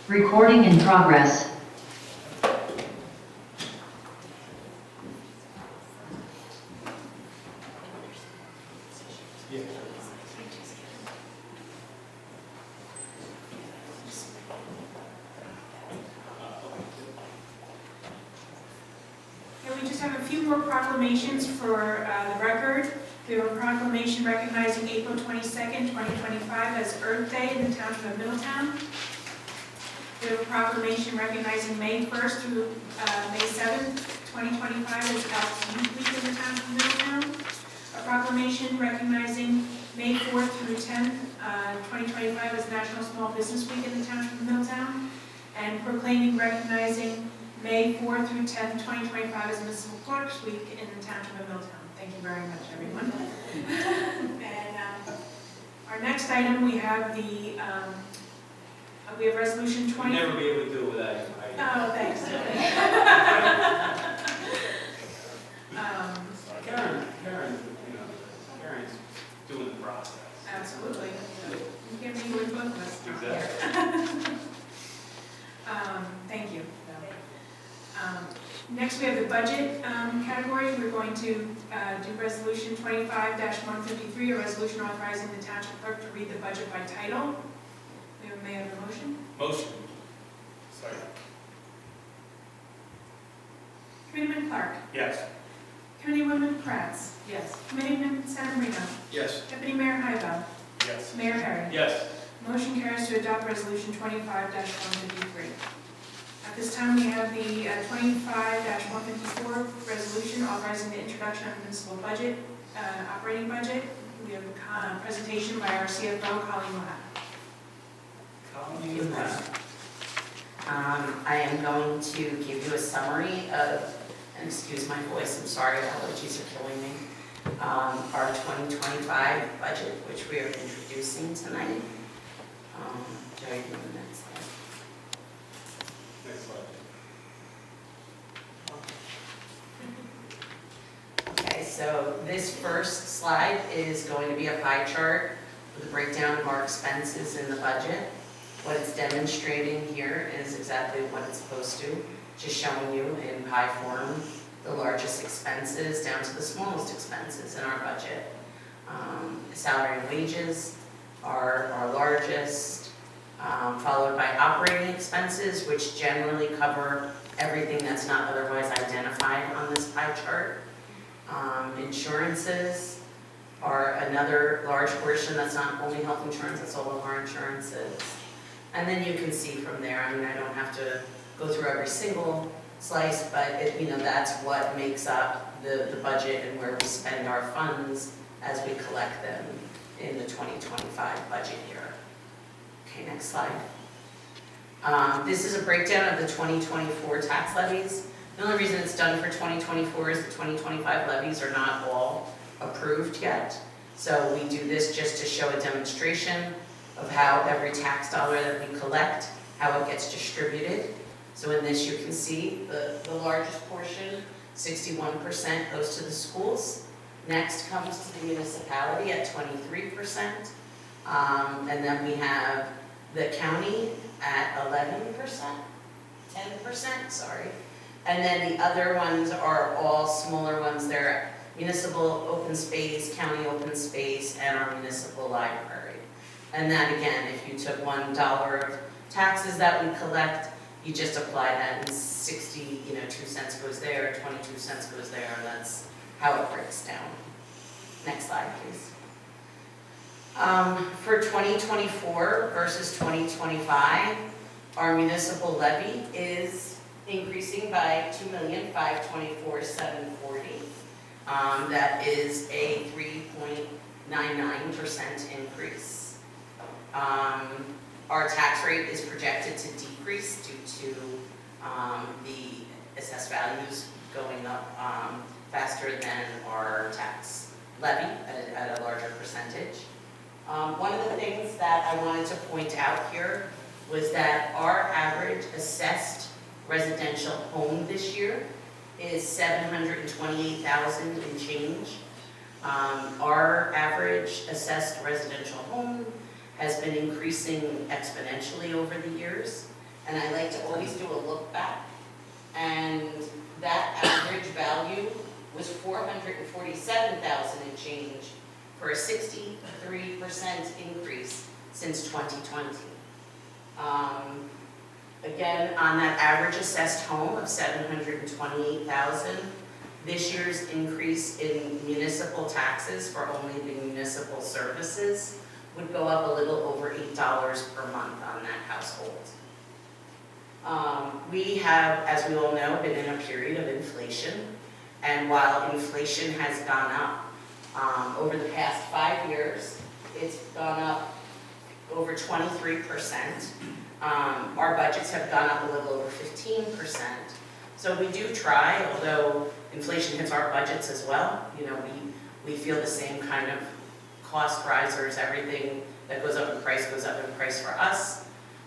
Recording in progress. And we just have a few more proclamations for the record. We have a proclamation recognizing April 22nd, 2025 as Earth Day in the Township of Middletown. We have a proclamation recognizing May 1st through May 7th, 2025 as Elks Youth Week in the Township of Middletown. A proclamation recognizing May 4th through 10th, 2025 as National Small Business Week in the Township of Middletown. And proclaiming recognizing May 4th through 10th, 2025 as Municipal Clerks Week in the Township of Middletown. Thank you very much, everyone. And our next item, we have resolution 20. You'll never be able to do it without you. Oh, thanks. Karen's doing the process. Absolutely. You can be with both of us. Exactly. Thank you. Next, we have the budget category. We're going to do resolution 25-153, a resolution authorizing the township clerk to read the budget by title. May I have a motion? Motion. Sorry. Committeeman Clark. Yes. Committeewoman Kratz. Yes. Committeeman Sanmarino. Yes. Deputy Mayor Hybel. Yes. Mayor Perry. Yes. Motion carries to adopt resolution 25-153. At this time, we have the 25-154 resolution authorizing the introduction of the municipal budget, operating budget. We have a presentation by our CFO, Colleen Lapp. Thank you, Matt. I am going to give you a summary of, and excuse my voice, I'm sorry, allergies are killing me, our 2025 budget, which we are introducing tonight. Joey, do the next slide. Next slide. Okay, so this first slide is going to be a pie chart for the breakdown of our expenses in the budget. What it's demonstrating here is exactly what it's supposed to, just showing you in pie form the largest expenses down to the smallest expenses in our budget. Salary and wages are our largest, followed by operating expenses, which generally cover everything that's not otherwise identified on this pie chart. Insurances are another large portion. That's not only health insurance, that's all of our insurances. And then you can see from there, I mean, I don't have to go through every single slice, but that's what makes up the budget and where we spend our funds as we collect them in the 2025 budget year. Okay, next slide. This is a breakdown of the 2024 tax levies. The only reason it's done for 2024 is the 2025 levies are not all approved yet. So we do this just to show a demonstration of how every tax dollar that we collect, how it gets distributed. So in this you can see the largest portion, 61% goes to the schools. Next comes to the municipality at 23%. And then we have the county at 11%, 10%, sorry. And then the other ones are all smaller ones. They're municipal open space, county open space, and our municipal library. And that again, if you took $1 of taxes that we collect, you just apply that and 2 cents goes there, 22 cents goes there, and that's how it breaks down. Next slide, please. For 2024 versus 2025, our municipal levy is increasing by $2,524,740. That is a 3.99% increase. Our tax rate is projected to decrease due to the assessed values going up faster than our tax levy at a larger percentage. One of the things that I wanted to point out here was that our average assessed residential home this year is $728,000 and change. Our average assessed residential home has been increasing exponentially over the years, and I like to always do a look back. And that average value was 447,000 and change, for a 63% increase since 2020. Again, on that average assessed home of 728,000, this year's increase in municipal taxes for only the municipal services would go up a little over $8 per month on that household. We have, as we all know, been in a period of inflation, and while inflation has gone up over the past 5 years, it's gone up over 23%. Our budgets have gone up a little over 15%. So we do try, although inflation hits our budgets as well. You know, we feel the same kind of cost risers. Everything that goes up in price goes up in price for us.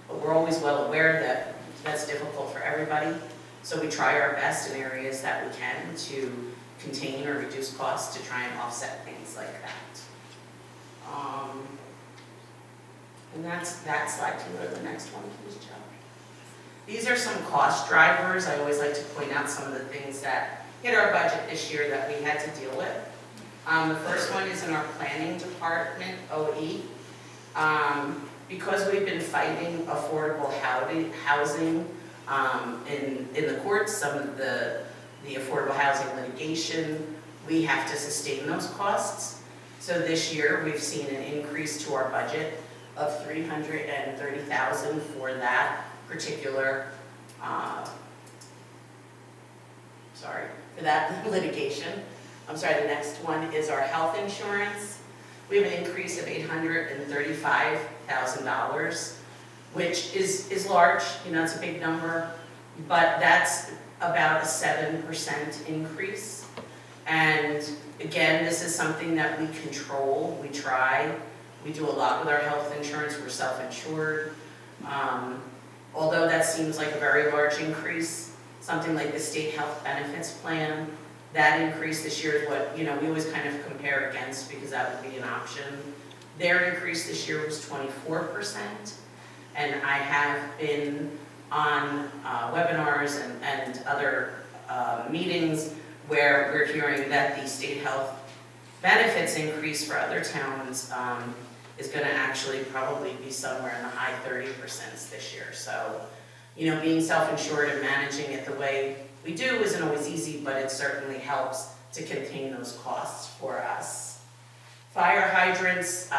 But we're always well aware that that's difficult for everybody. So we try our best in areas that we can to contain or reduce costs to try and offset things like that. And that's that slide. Can you go to the next one, please, Joe? These are some cost drivers. I always like to point out some of the things that hit our budget this year that we had to deal with. The first one is in our planning department, OE. Because we've been fighting affordable housing in the courts, some of the affordable housing litigation, we have to sustain those costs. So this year, we've seen an increase to our budget of $330,000 for that particular, for that litigation. I'm sorry, the next one is our health insurance. We have an increase of $835,000, which is large, you know, it's a big number, but that's about a 7% increase. And again, this is something that we control, we try. We do a lot with our health insurance, we're self-insured. Although that seems like a very large increase, something like the state health benefits plan, that increase this year is what, you know, we always kind of compare against because that would be an option. Their increase this year was 24%, and I have been on webinars and other meetings where we're hearing that the state health benefits increase for other towns is going to actually probably be somewhere in the high 30% this year. So, you know, being self-insured and managing it the way we do isn't always easy, but it certainly helps to contain those costs for us. Fire hydrants,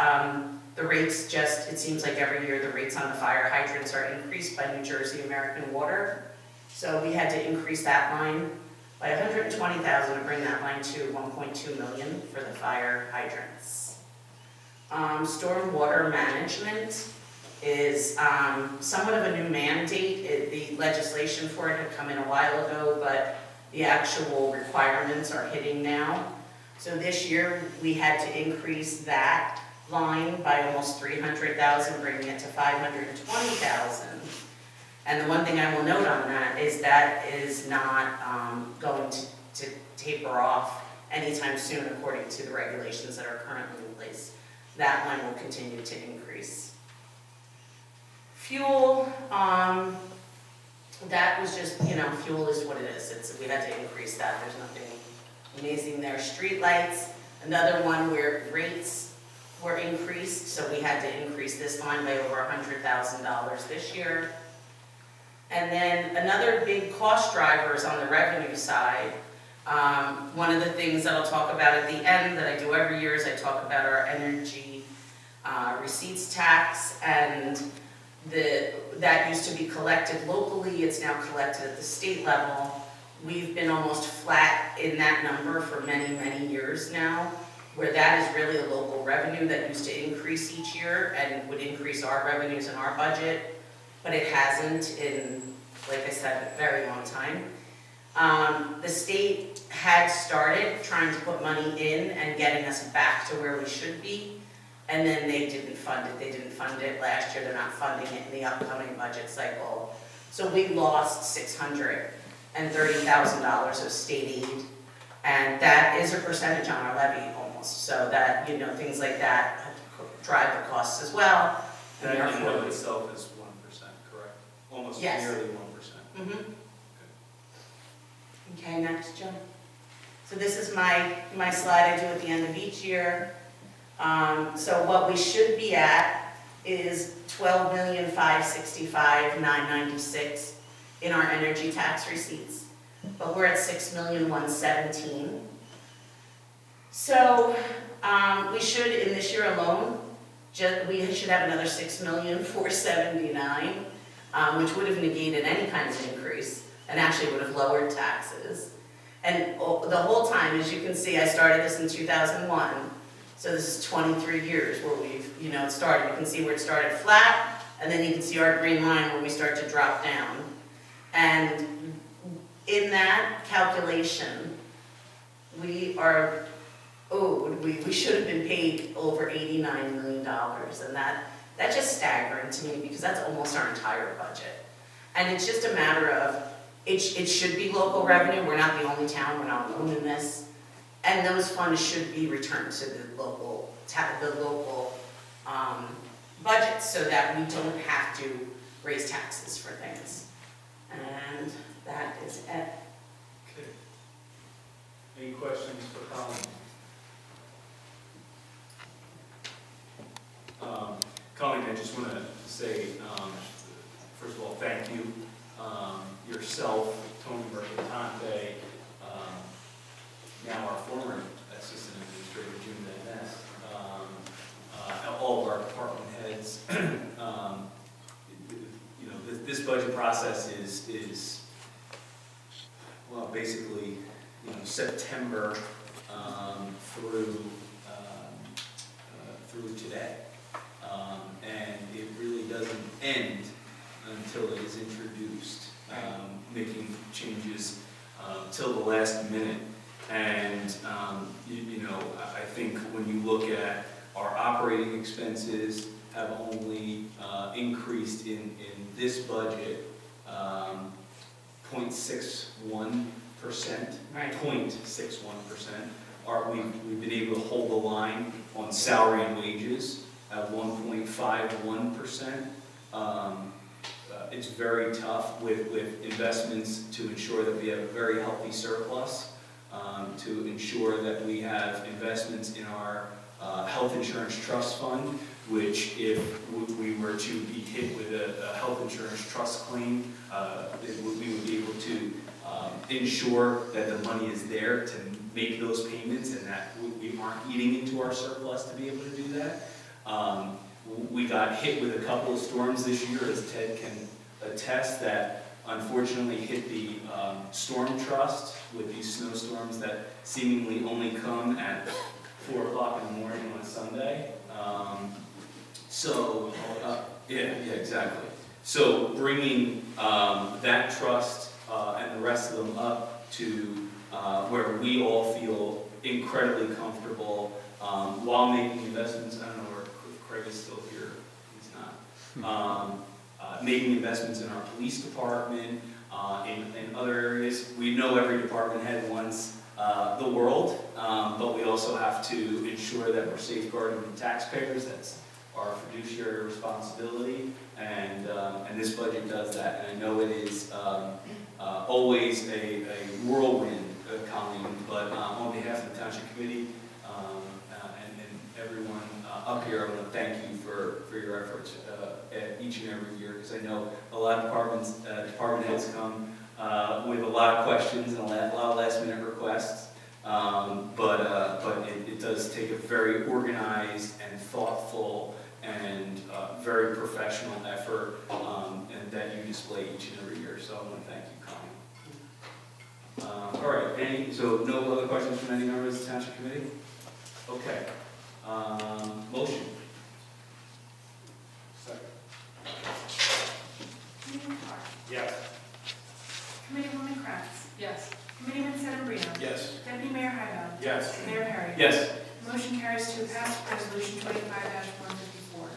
the rates just, it seems like every year the rates on the fire hydrants are increased by New Jersey American Water. So we had to increase that line by $120,000 to bring that line to $1.2 million for the fire hydrants. Stormwater management is somewhat of a new mandate. The legislation for it had come in a while ago, but the actual requirements are hitting now. So this year we had to increase that line by almost $300,000, bringing it to $520,000. And the one thing I will note on that is not going to taper off anytime soon according to the regulations that are currently in place. That line will continue to increase. Fuel, that was just, you know, fuel is what it is. We had to increase that. There's nothing amazing there. Street lights, another one where rates were increased, so we had to increase this line by over $100,000 this year. And then another big cost driver is on the revenue side. One of the things that I'll talk about at the end that I do every year is I talk about our energy receipts tax, and that used to be collected locally, it's now collected at the state level. We've been almost flat in that number for many, many years now, where that is really a local revenue that used to increase each year and would increase our revenues in our budget, but it hasn't in, like I said, a very long time. The state had started trying to put money in and getting us back to where we should be, and then they didn't fund it. They didn't fund it last year. They're not funding it in the upcoming budget cycle. So we lost $630,000 of state aid, and that is a percentage on our levy almost. So that, you know, things like that drive the costs as well. That in and of itself is 1%, correct? Almost almost Yes. nearly 1%. Mm-hmm. Okay, next, Joe. So this is my slide I do at the end of each year. So what we should be at is 12,565,996 in our energy tax receipts, but we're at 6,117,000. So we should, in this year alone, we should have another 6,479,000, which would have negated any kind of increase and actually would have lowered taxes. And the whole time, as you can see, I started this in 2001, so this is 23 years where we've, it started. You can see where it started flat, and then you can see our green line where we start to drop down. And in that calculation, we are owed, we should have been paid over $89 million, and that's just staggering to me because that's almost our entire budget. And it's just a matter of, it should be local revenue. We're not the only town, we're not alone in this. And those funds should be returned to the local budget so that we don't have to raise taxes for things. And that is it. Okay. Any questions for Colleen? Colleen, I just want to say, first of all, thank you. Yourself, Tony Mercatante, now our former Assistant Administrator, June Van Ness, all of our department heads. This budget process is well, basically, September through today, and it really doesn't end until it is introduced, making changes till the last minute. And I think when you look at our operating expenses have only increased in this budget 0.61%. Right. 0.61%. We've been able to hold the line on salary and wages at 1.51%. It's very tough with investments to ensure that we have a very healthy surplus, to ensure that we have investments in our health insurance trust fund, which if we were to be hit with a health insurance trust claim, we would be able to ensure that the money is there to make those payments and that we aren't eating into our surplus to be able to do that. We got hit with a couple of storms this year, as Ted can attest, that unfortunately hit the storm trust with these snowstorms that seemingly only come at 4 o'clock in the morning on Sunday. Exactly. So bringing that trust and the rest of them up to where we all feel incredibly comfortable while making investments. I don't know if Craig is still here. He's not. Making investments in our police department, in other areas. We know every department head wants the world, but we also have to ensure that we're safeguarding the taxpayers. That's our fiduciary responsibility, and this budget does that. And I know it is always a whirlwind, Colleen, but on behalf of the Township Committee and everyone up here, I want to thank you for your efforts each and every year, because I know a lot of department heads come with a lot of questions and a lot of last-minute requests, but it does take a very organized and thoughtful and very professional effort and that you display each and every year. So I want to thank you, Colleen. All right, so no other questions from any members of the Township Committee? Okay. Motion. Second. Committeeman Clark. Yes. Committeewoman Kratz. Yes. Committeeman Sedambrino. Yes. Deputy Mayor Hybel. Yes. Mayor Perry. Yes. Motion carries to pass resolution 25-154.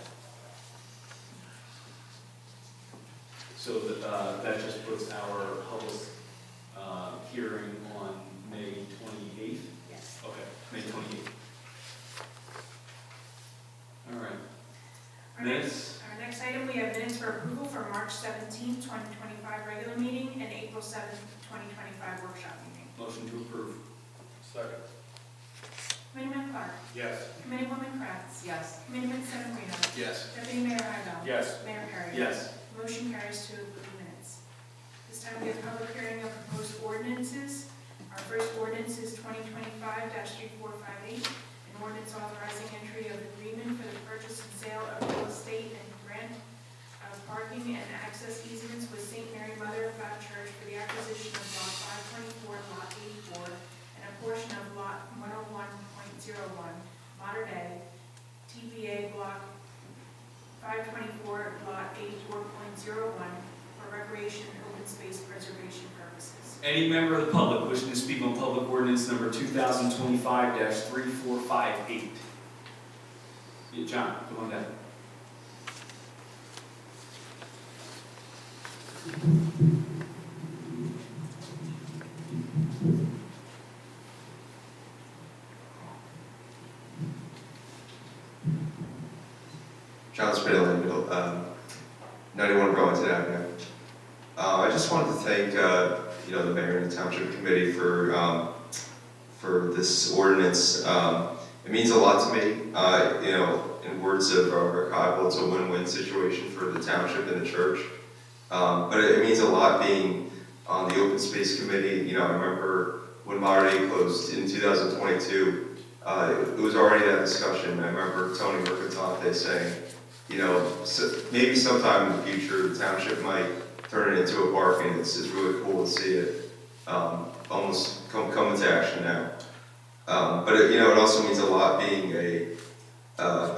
So that just puts our public hearing on May 28th? Yes. Okay, May 28th. All right. Our Minutes? next item, we have minutes minutes for approval for March 17th, 2025 regular meeting and April 7th, 2025 workshop meeting. Motion to approve. Second. Committeeman Clark. Yes. Committeewoman Kratz. Yes. Committeeman Sedambrino. Yes. Deputy Mayor Hybel. Yes. Mayor Perry. Yes. Motion carries to approve the minutes. This time we have public hearing of proposed ordinances. Our first ordinance is 2025-3458, an ordinance authorizing entry of agreement for the purchase and sale of real estate and grant of parking and access easements with St. Mary Mother of God Church for the acquisition of lot 524, lot 84, and a portion of lot 101.01, Modern Day, TPA block 524, lot 84.01, for recreation and open space preservation purposes. Any member of the public wishing to speak on public ordinance number 2025-3458? Yeah, John, come on down. John Spittle, 91 Burlington Avenue. I just wanted to thank the mayor and the township committee for this ordinance. It means a lot to me. In words of Rick Heibel, it's a win-win situation for the township and the church. But it means a lot being on the open space committee. I remember when Modern Day closed in 2022. It was already that discussion. I remember Tony Mercatante saying, maybe sometime in the future the township might turn it into a park, and it's really cool to see it almost come into action now. But it also means a lot being a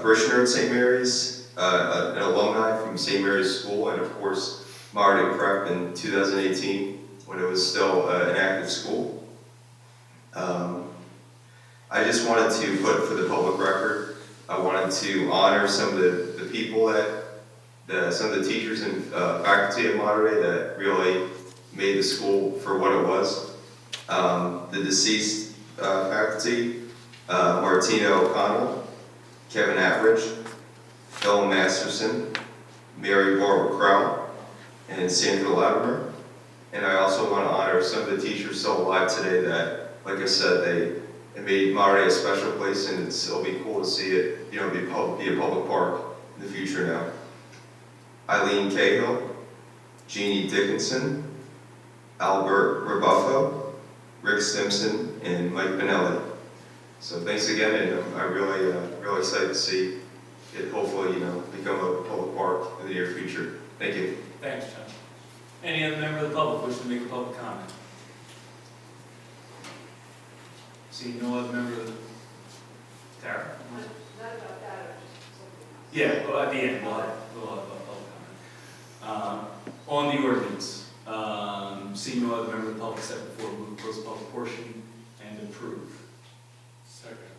parishioner at St. Mary's, an alumni from St. Mary's School, and of course Modern Day Prep in 2018 when it was still an active school. I just wanted to put for the public record, I wanted to honor some of the people some of the teachers and faculty at Modern Day that really made the school for what it was. The deceased faculty, Martina O'Connell, Kevin Atridge, Phil Masterson, Mary Barbara Crow, and Sandra Latimer. And I also want to honor some of the teachers still alive today that, like I said, it made Modern Day a special place, and it'll be cool to see it, be a public park in the future now. Eileen Cahill, Jeannie Dickinson, Albert Rebuffo, Rick Stimson, and Mike Benelli. So thanks again, and I'm really excited to see it hopefully, become a public park in the near future. Thank you. Thanks, John. Any other member of the public wishing to make a public comment? See no other member of the... Tara? Not about that, or just something else. Yeah, well, at the end, we'll have a public comment. On the ordinance, seeing no other member of the public except before, move to close the public portion and approve. Second.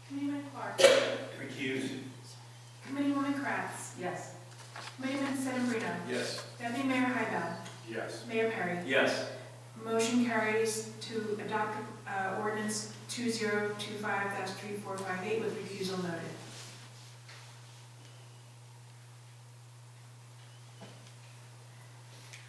Committeeman Clark. Recuse. Committeewoman Kratz. Yes. Committeeman Sedambrino. Yes. Deputy Mayor Hybel. Yes. Mayor Perry. Yes. Motion carries to adopt ordinance 2025-3458 with refusal noted.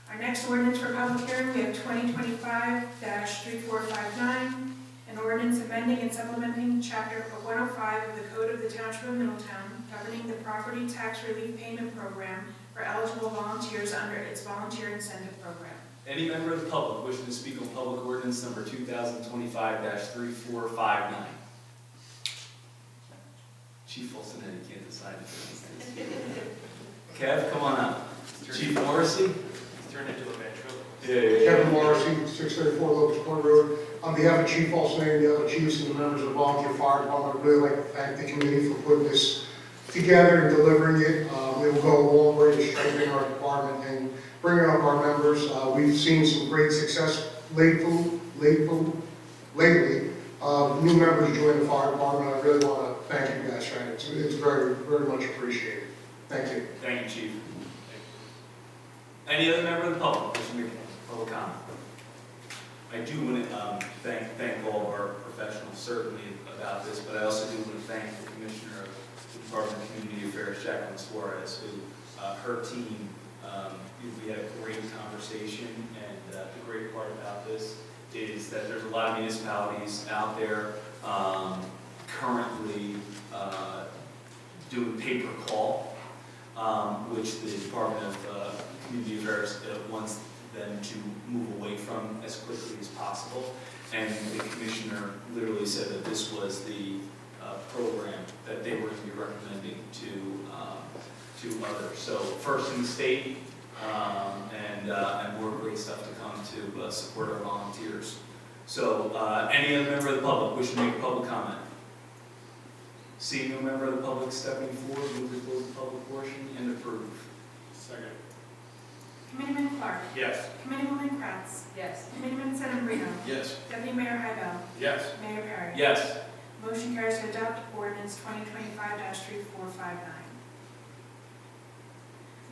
Our next ordinance for public hearing, we have 2025-3459, an ordinance amending and supplementing Chapter 105 of the Code of the Township of Middletown, governing the property tax relief payment program for eligible volunteers under its volunteer incentive program. Any member of the public wishing to speak on public ordinance number 2025-3459? Chief Fulton, can't decide if Kev, come on up. Chief Morrissey? Turn into a ventriloquist. Yeah. Kevin Morrissey, 634 Locust Point Road. On behalf of Chief Olson and the other chiefs and the members of the volunteer fire department, I'd really like to thank the committee for putting this together and delivering it. It will go a long way to strengthening our department and bringing up our members. We've seen some great success lately. New members join the fire department. I really want to thank you guys for it. It's very, very much appreciated. Thank you. Thank you, Chief. Any other member of the public wishing to make a public comment? I do want to thank all of our professionals certainly about this, but I also do want to thank the Commissioner of the Department of Community Affairs, Jacqueline Suarez, who her team, we had a great conversation, and the great part about this is that there's a lot of municipalities out there currently doing pay per call, which the Department of Community Affairs wants them to move away from as quickly as possible. And the commissioner literally said that this was the program that they were going to be recommending to others. So first in the state, and more great stuff to come to support our volunteers. So any other member of the public wish to make a public comment? Seeing no member of the public stepping forward, move to close the public portion and approve. Second. Committeeman Clark. Yes. Committeewoman Kratz. Yes. Committeeman Sedambrino. Yes. Deputy Mayor Hybel. Yes. Mayor Perry. Yes. Motion carries to adopt ordinance 2025-3459.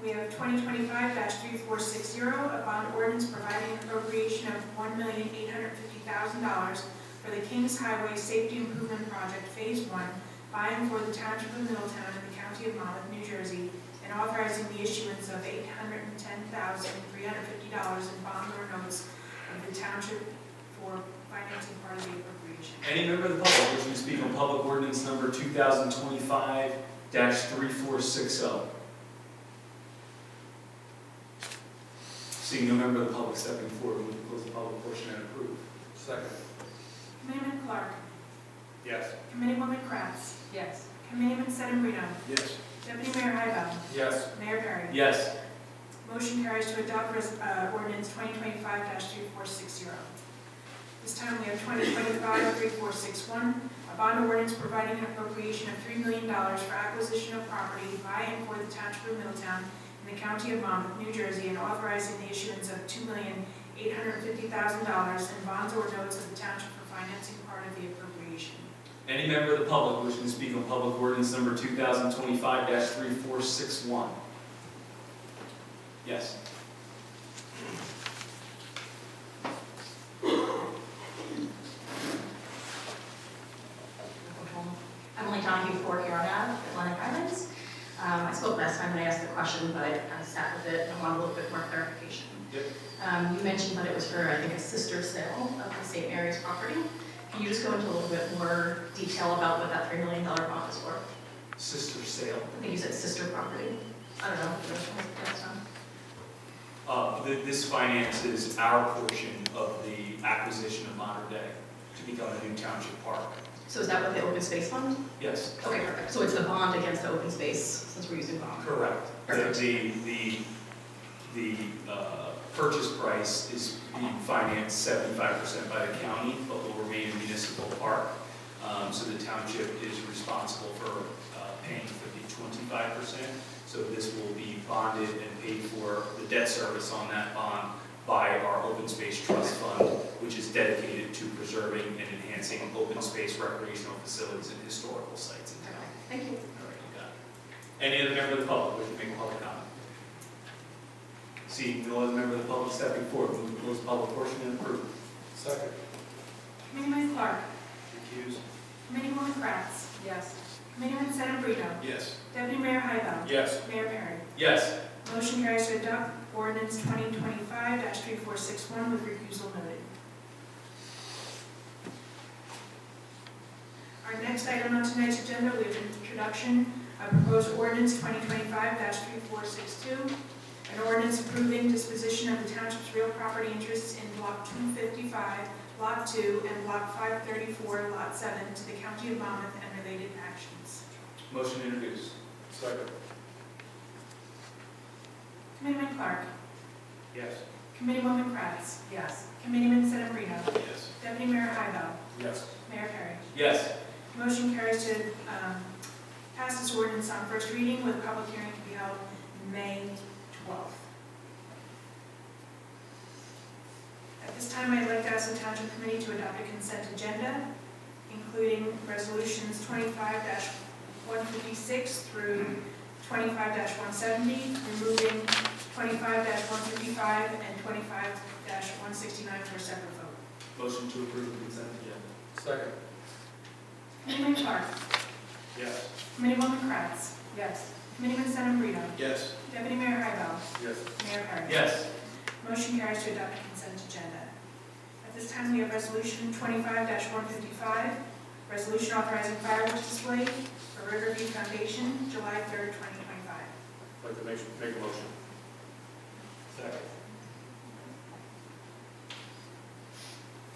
We have 2025-3460, a bond ordinance providing an appropriation of $1,850,000 for the Kings Highway Safety Improvement Project Phase 1 by and for the Township of Middletown in the County of Monmouth, New Jersey, and authorizing the issuance of $810,350 in bonds or notes of the Township for financing part of the appropriation. Any member of the public wishing to speak on public ordinance number 2025-3460? Seeing no member of the public stepping forward, move to close the public portion and approve. Second. Committeeman Clark. Yes. Committeewoman Kratz. Yes. Committeeman Sedambrino. Yes. Deputy Mayor Hybel. Yes. Mayor Perry. Yes. Motion carries to adopt ordinance 2025-3460. This time we have 2025-3461, a bond ordinance providing an appropriation of $3 million for acquisition of property by and for the Township of Middletown in the County of Monmouth, New Jersey, and authorizing the issuance of $2,850,000 in bonds or notes of the Township for financing part of the appropriation. Any member of the public wishing to speak on public ordinance number 2025-3461? Yes. I'm only talking for here on out, Atlantic Islands. I spoke last time and I asked the question, but I sat with it and I want a little bit more clarification. Yep. You mentioned that it was for, I think, a sister sale of the St. Mary's property. Can you just go into a little bit more detail about what that $3 million bond is for? Sister sale. I think you said sister property. I don't know. This finances our portion of the acquisition of Modern Day to become a new township park. So is that what the open space fund? Yes. Okay, perfect. So it's the bond against the open space, since we're using bond. Correct. Perfect. The purchase price is being financed 75% by the county, but will remain a municipal park. So the township is responsible for paying for the 25%. So this will be bonded and paid for the debt service on that bond by our open space trust fund, which is dedicated to preserving and enhancing open space recreational facilities and historical sites in town. Thank you. All right, you got it. Any other member of the public wishing to make a public comment? Seeing no other member of the public stepping forward, move to close the public portion and approve. Second. Committeeman Clark. Recuse. Committeewoman Kratz. Yes. Committeeman Sedambrino. Yes. Deputy Mayor Hybel. Yes. Mayor Perry. Yes. Motion carries to adopt ordinance 2025-3461 with recusal noted. Our next item on tonight's agenda, we have an introduction of proposed ordinance 2025-3462, an ordinance approving disposition of the township's real property interests in Block 255, Lot 2, and Block 534, Lot 7 to the County of Monmouth and related actions. Motion to introduce. Second. Committeeman Clark. Yes. Committeewoman Kratz. Yes. Committeeman Sedambrino. Yes. Deputy Mayor Hybel. Yes. Mayor Perry. Yes. Motion carries to pass this ordinance on first reading with a public hearing to be held May 12th. At this time, I'd like to ask the Township Committee to adopt a consent agenda, including resolutions 25-156 through 25-170, removing 25-155 and 25-169 for a separate vote. Motion to approve the consent agenda. Second. Committeeman Clark. Yes. Committeewoman Kratz. Yes. Committeeman Sedambrino. Yes. Deputy Mayor Hybel. Yes. Mayor Perry. Yes. Motion carries to adopt the consent agenda. At this time, we have Resolution 25-155, resolution authorizing fireworks display for Riverview Foundation, July 3rd, 2025. I'd like to make a motion. Second.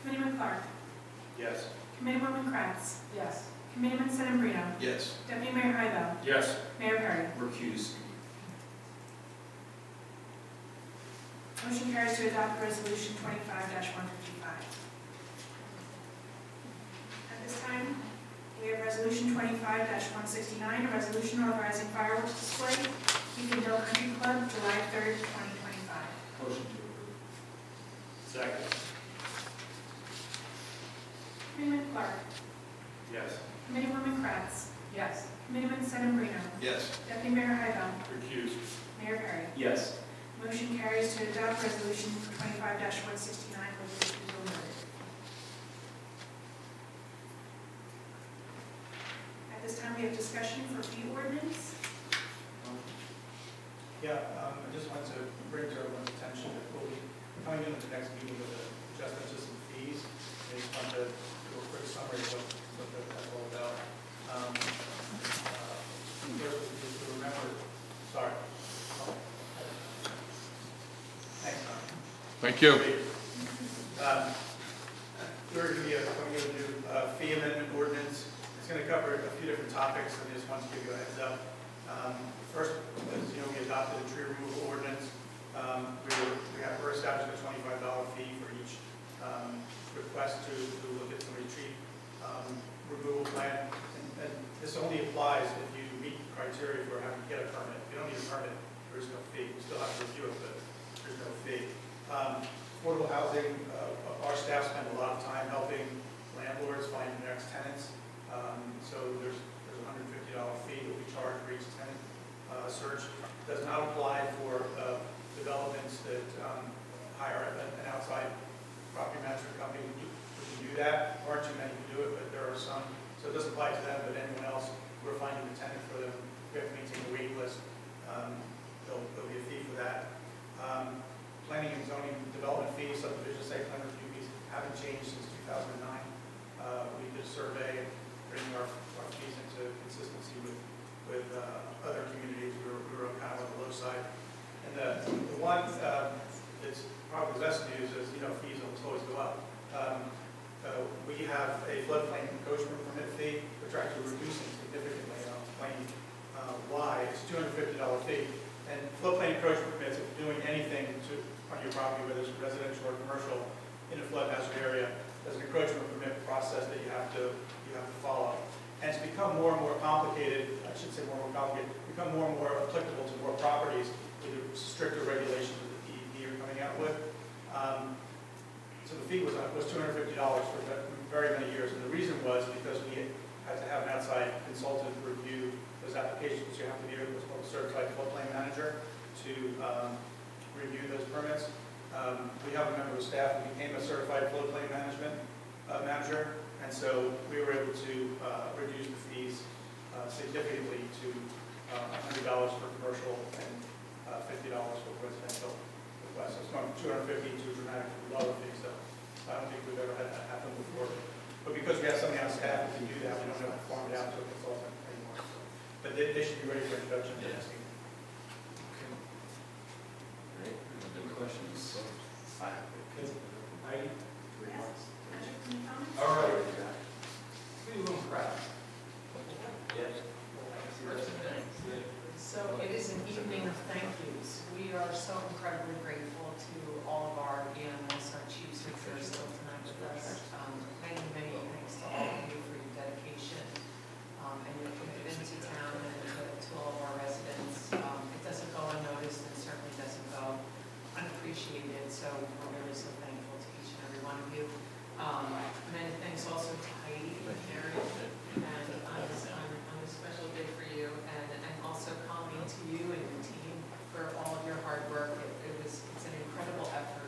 Committeeman Clark. Yes. Committeewoman Kratz. Yes. Committeeman Sedambrino. Yes. Deputy Mayor Hybel. Yes. Mayor Perry. Recuse. Motion carries to adopt Resolution 25-155. At this time, we have Resolution 25-169, a resolution authorizing fireworks display, Beacon Hill Country Club, July 3rd, 2025. Motion to approve. Second. Committeeman Clark. Yes. Committeewoman Kratz. Yes. Committeeman Sedambrino. Yes. Deputy Mayor Hybel. Recuse. Mayor Perry. Yes. Motion carries to adopt Resolution 25-169 with the refusal noted. At this time, we have discussion for fee ordinance. I just wanted to bring to everyone's attention that we'll be coming into the next meeting with adjustments to some fees. I just wanted to do a quick summary of what that's all about. First, just to remember, sorry. Thanks, Tom. Thank you. We're going to be coming in a new fee amendment ordinance. It's going to cover a few different topics, and I just wanted to give you a heads up. First, as you know, we adopted a tree removal ordinance. We're establishing a $25 fee for each request to look at somebody's tree removal plan. And this only applies if you meet the criteria for having to get a permit. If you don't need a permit, there is no fee. We still have to review it, but there's no fee. Affordable housing, our staff spend a lot of time helping landlords find their next tenants. So there's a $150 fee that we charge for each tenant search. Does not apply for developments that hire an outside property management company who can do that. There aren't too many who do it, but there are some. So it doesn't apply to them, but anyone else, we're finding a tenant for them. We have to maintain a waiting list. There'll be a fee for that. Planning and zoning development fees, subdivision site plan review fees haven't changed since 2009. We did a survey, bringing our fees into consistency with other communities. We were kind of on the low side. And the one that's probably the best news is, fees always go up. We have a floodplain encroachment permit fee, which are actually reducing significantly. I'll explain why. It's a $250 fee. And floodplain encroachment permits, if you're doing anything on your property, whether it's residential or commercial, in a flood hazard area, there's an encroachment permit process that you have to follow. And it's become more and more complicated, I should say more and more complicated, become more and more applicable to more properties with the stricter regulations that the DEP are coming out with. So the fee was $250 for very many years, and the reason was because we had to have an outside consultant review those applications. You have to be what's called a certified floodplain manager to review those permits. We have a member of staff who became a certified floodplain management manager, and so we were able to reduce the fees significantly to $100 for commercial and $50 for residential requests. So it's going from $250 to a dramatically lower fee. So I don't think we've ever had that happen before. But because we have somebody on staff who can do that, we don't have to farm it out to a consultant anymore. So. But they should be ready for introduction. Yeah. Any questions? Patrick, any comments? All right. So it is an evening of thank yous. We are so incredibly grateful to all of our EMS, our chiefs, who are still tonight with us. Many, many thanks to all of you for your dedication and your commitment to town and to all of our residents. It doesn't go unnoticed and certainly doesn't go unappreciated. So we're really so thankful to each and every one of you. Many thanks also to Heidi and Karen and on this special day for you, and also Colleen, to you and your team for all of your hard work. It's an incredible effort.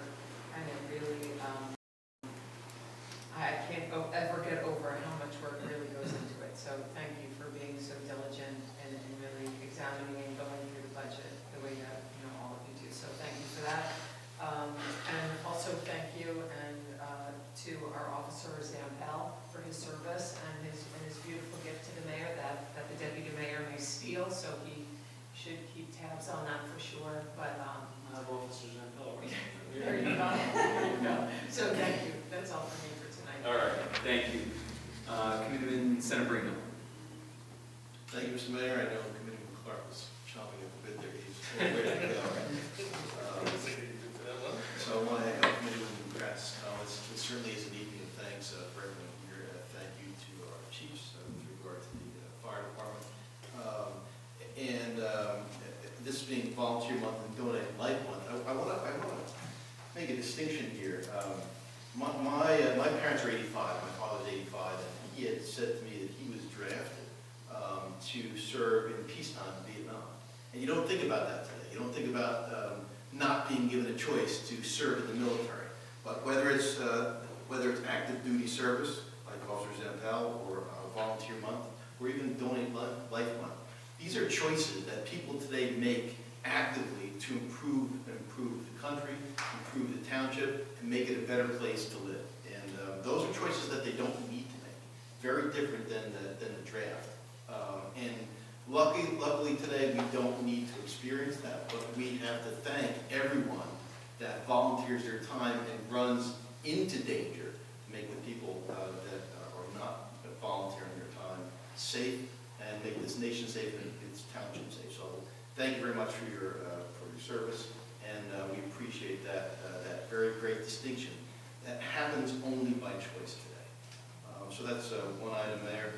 so not for sure, but, I have officers in Delaware. there you go. There you go. So thank you, that's all for me for tonight. All right, thank you. Committeeman Senabrino. Thank you, Mr. Mayor. I know Committeeman Clark was chomping at the bit there. He's ready to go. So I want to echo Committeeman congrats. It certainly is an evening of thanks for everyone here. Thank you to our chiefs with regard to the fire department. This being Volunteer Month and Donate Life Month, I want to make a distinction here. My parents are 85. My father's 85, and he had said to me that he was drafted to serve in peacetime in Vietnam. And you don't think about that today. You don't think about not being given a choice to serve in the military. But whether it's active duty service, like Officer Zampel, or Volunteer Month, or even Donate Life Month, these are choices that people today make actively to improve the country, improve the township, and make it a better place to live. And those are choices that they don't need to make. Very different than the draft. And luckily today we don't need to experience that, but we have to thank everyone that volunteers their time and runs into danger to make the people that are not volunteering their time safe and make this nation safe and its township safe. So thank you very much for your service, and we appreciate that very great distinction that happens only by choice today. So that's one item there.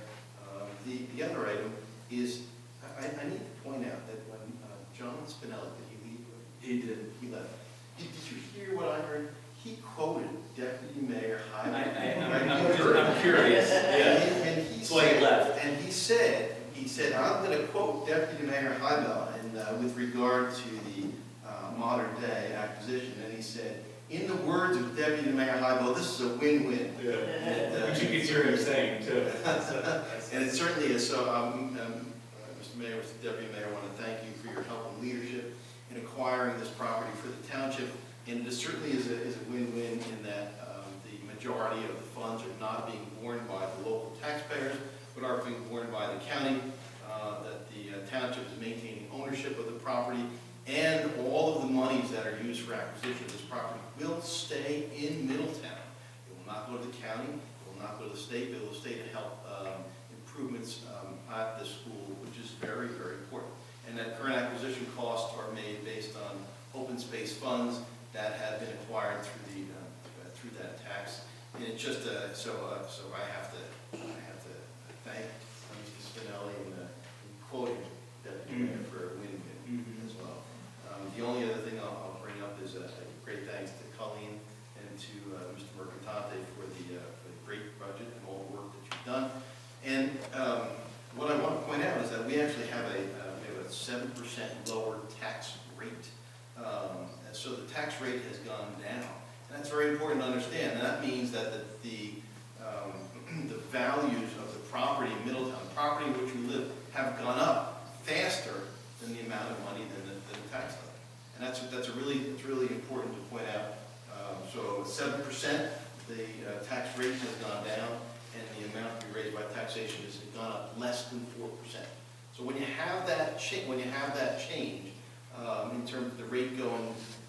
The other item is, I need to point out that when John Spinelli, did he leave? He did. He left. Did you hear what I heard? He quoted Deputy Mayor Hyman. I'm curious. Yeah. And he That's why he left. And he said, I'm going to quote Deputy Mayor Hyman with regard to the modern day acquisition. And he said, in the words of Deputy Mayor Hyman, this is a win-win. Yeah. Which you can hear him saying too. And it certainly is. So, Mr. Mayor, Mr. Deputy Mayor, I want to thank you for your help and leadership in acquiring this property for the township. And it certainly is a win-win in that the majority of the funds are not being borne by the local taxpayers, but are being borne by the county, that the township is maintaining ownership of the property, and all of the monies that are used for acquisition of this property will stay in Middletown. It will not go to the county, it will not go to the state, but it will stay to help improvements at the school, which is very, very important. And that current acquisition costs are made based on open space funds that have been acquired through that tax. And it's just so I have to thank Mr. Spinelli in quoting Deputy Mayor for a win-win as well. The only other thing I'll bring up is a great thanks to Colleen and to Mr. Mercantante for the great budget and all the work that you've done. And what I want to point out is that we actually have a 7% lower tax rate. And so the tax rate has gone down. And that's very important to understand. And that means that the values of the property in Middletown, the property in which we live, have gone up faster than the amount of money than the tax levy. And that's really important to point out. So 7%, the tax rate has gone down, and the amount to be raised by taxation has gone up less than 4%. So when you have that change, in terms of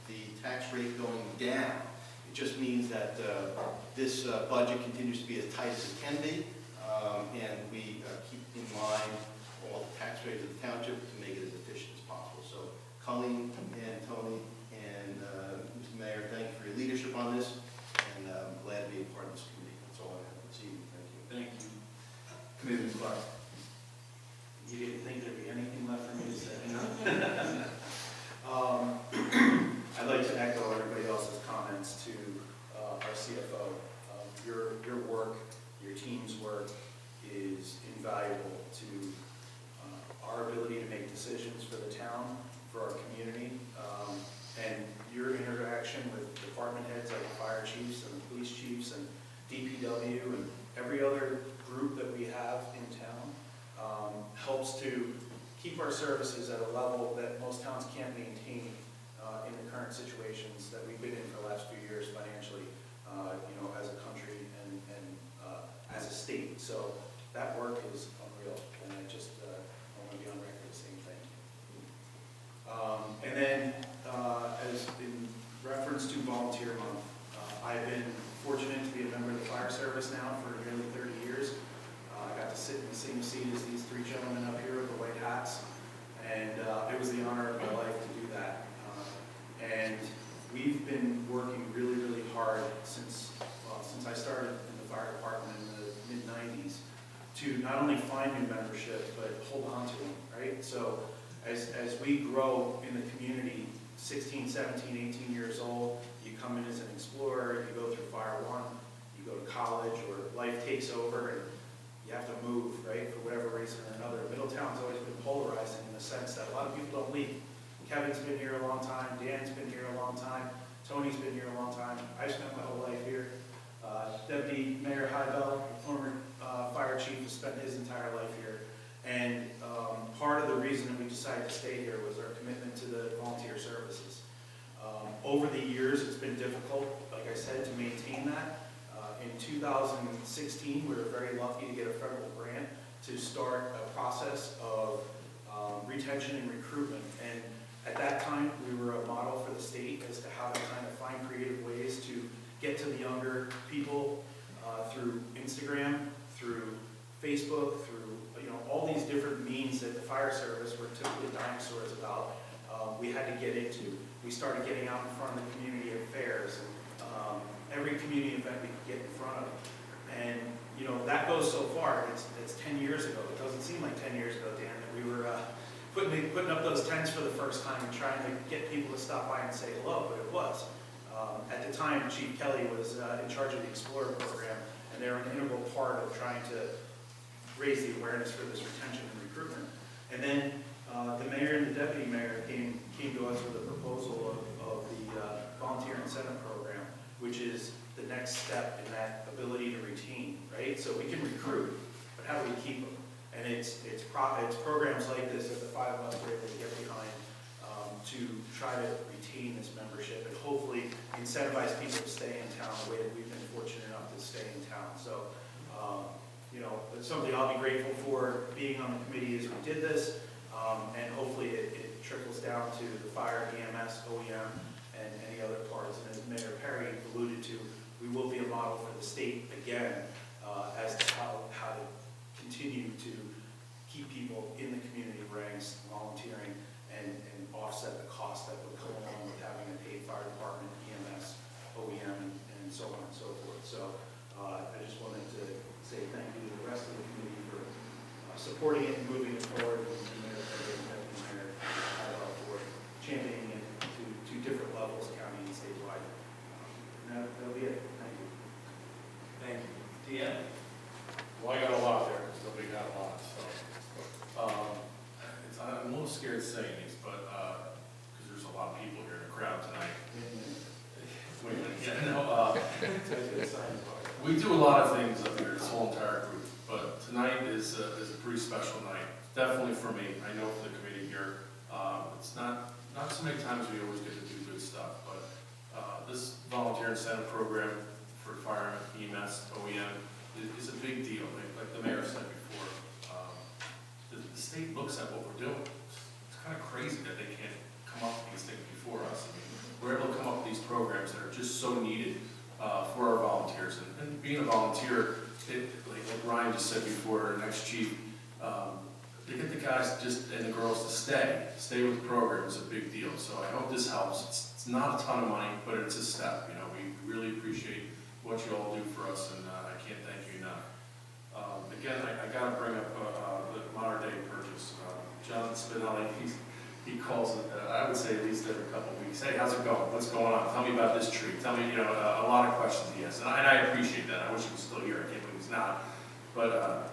the tax rate going down, it just means that this budget continues to be as tight as it can be, and we keep in mind all the taxpayers of the township to make it as efficient as possible. So Colleen and Tony and Mr. Mayor, thank you for your leadership on this, and I'm glad to be a part of this committee. That's all I have this evening. Thank you. Thank you. Committeeman Clark. You didn't think there'd be anything left for me to say? I'd like to echo everybody else's comments to our CFO. Your work, your team's work is invaluable to our ability to make decisions for the town, for our community, and your interaction with department heads like the fire chiefs and the police chiefs and DPW and every other group that we have in town helps to keep our services at a level that most towns can't maintain in the current situations that we've been in for the last few years financially, as a country and as a state. So that work is unreal, and I want to be on record saying thank you. reference to Volunteer Month. I've been fortunate to be a member of the fire service now for nearly 30 years. I got to sit in the same seat as these three gentlemen up here with the white hats, and it was the honor of my life to do that. And we've been working really, really hard since I started in the fire department in the mid-90s to not only find new membership, but hold on to them, right? So as we grow in the community, 16, 17, 18 years old, you come in as an explorer, you go through Fire One, you go to college, or life takes over, and you have to move, right, for whatever reason or another. Middletown's always been polarizing in the sense that a lot of people don't leave. Kevin's been here a long time, Dan's been here a long time, Tony's been here a long time, I've spent my whole life here. Deputy Mayor Hybel, former fire chief, has spent his entire life here. And part of the reason that we decided to stay here was our commitment to the volunteer services. Over the years, it's been difficult, like I said, to maintain that. In 2016, we were very lucky to get a federal grant to start a process of retention and recruitment. And at that time, we were a model for the state as to how to kind of find creative ways to get to the younger people through Instagram, through Facebook, through all these different means that the fire service were typically dinosaurs about. We had to get into. We started getting out in front of the community at fairs, and every community event we could get in front of. And that goes so far. It's 10 years ago. It doesn't seem like 10 years ago, Dan, that we were putting up those tents for the first time and trying to get people to stop by and say hello, but it was. At the time, Chief Kelly was in charge of the Explorer program, and they were an integral part of trying to raise the awareness for this retention and recruitment. And then the mayor and the deputy mayor came to us with a proposal of the volunteer incentive program, which is the next step in that ability to retain, right? So we can recruit, but how do we keep them? And it's programs like this that the five of us are able to get behind to try to retain this membership and hopefully incentivize people to stay in town the way that we've been fortunate enough to stay in town. So, it's something I'll be grateful for being on the committee as we did this, and hopefully it trickles down to the fire, EMS, OEM, and any other parts. And as Mayor Perry alluded to, we will be a model for the state again as to how to continue to keep people in the community ranks, volunteering, and offset the cost that would come along with having a paid fire department, EMS, OEM, and so on and so forth. So I just wanted to say thank you to the rest of the community for supporting it and moving it forward, and to Mayor Perry and Deputy Mayor Hybel for championing it to different levels, county and statewide. And that'll be it. Thank you. Thank you. Deanna? Well, I got a lot there, because nobody got a lot, so. I'm a little scared saying these, but, because there's a lot of people here in the crowd tonight. Wait a minute, yeah, no, we do a lot of things up here, this whole entire group, but tonight is a pretty special night. Definitely for me, I know for the committee here. It's not so many times we always get to do good stuff, but this volunteer incentive program for firemen, EMS, OEM is a big deal. Like the mayor said before, the state looks at what we're doing. It's kind of crazy that they can't come up with these things before us. I mean, we're able to come up with these programs that are just so needed for our volunteers. And being a volunteer, like Ryan just said before, our next chief, to get the guys and the girls to stay with the program is a big deal. So I hope this helps. It's not a ton of money, but it's a step. We really appreciate what you all do for us, and I can't thank you enough. Again, I got to bring up the modern day purchase. Jonathan Spinelli, he calls it, I would say at least every couple of weeks. Hey, how's it going? What's going on? Tell me about this tree. Tell me, a lot of questions he has. And I appreciate that. I wish he was still here. I can't believe he's not. But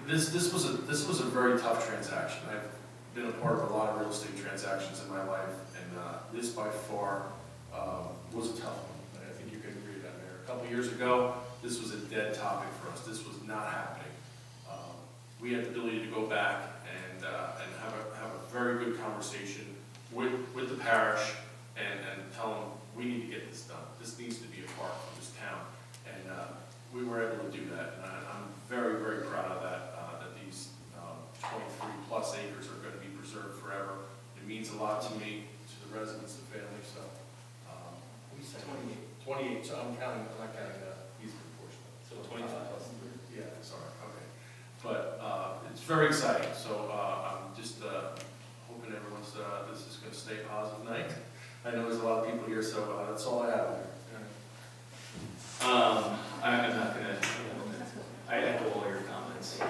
this was a very tough transaction. I've been a part of a lot of real estate transactions in my life, and this by far was a tough one. And I think you can agree with that, Mayor. A couple years ago, this was a dead topic for us. This was not happening. We had the ability to go back and have a very good conversation with the parish and tell them we need to get this done. This needs to be a part of this town, and we were able to do that. And I'm very, very proud of that. That these 23 plus acres are going to be preserved forever. It means a lot to me, to the residents and families. So He said 28, so I'm not counting the eastern portion. So 25 plus 3. Yeah, sorry, okay. But it's very exciting, so I'm just hoping everyone's, this is going to stay a positive night. I know there's a lot of people here, so that's all I have. I'm not gonna, I echo all your comments.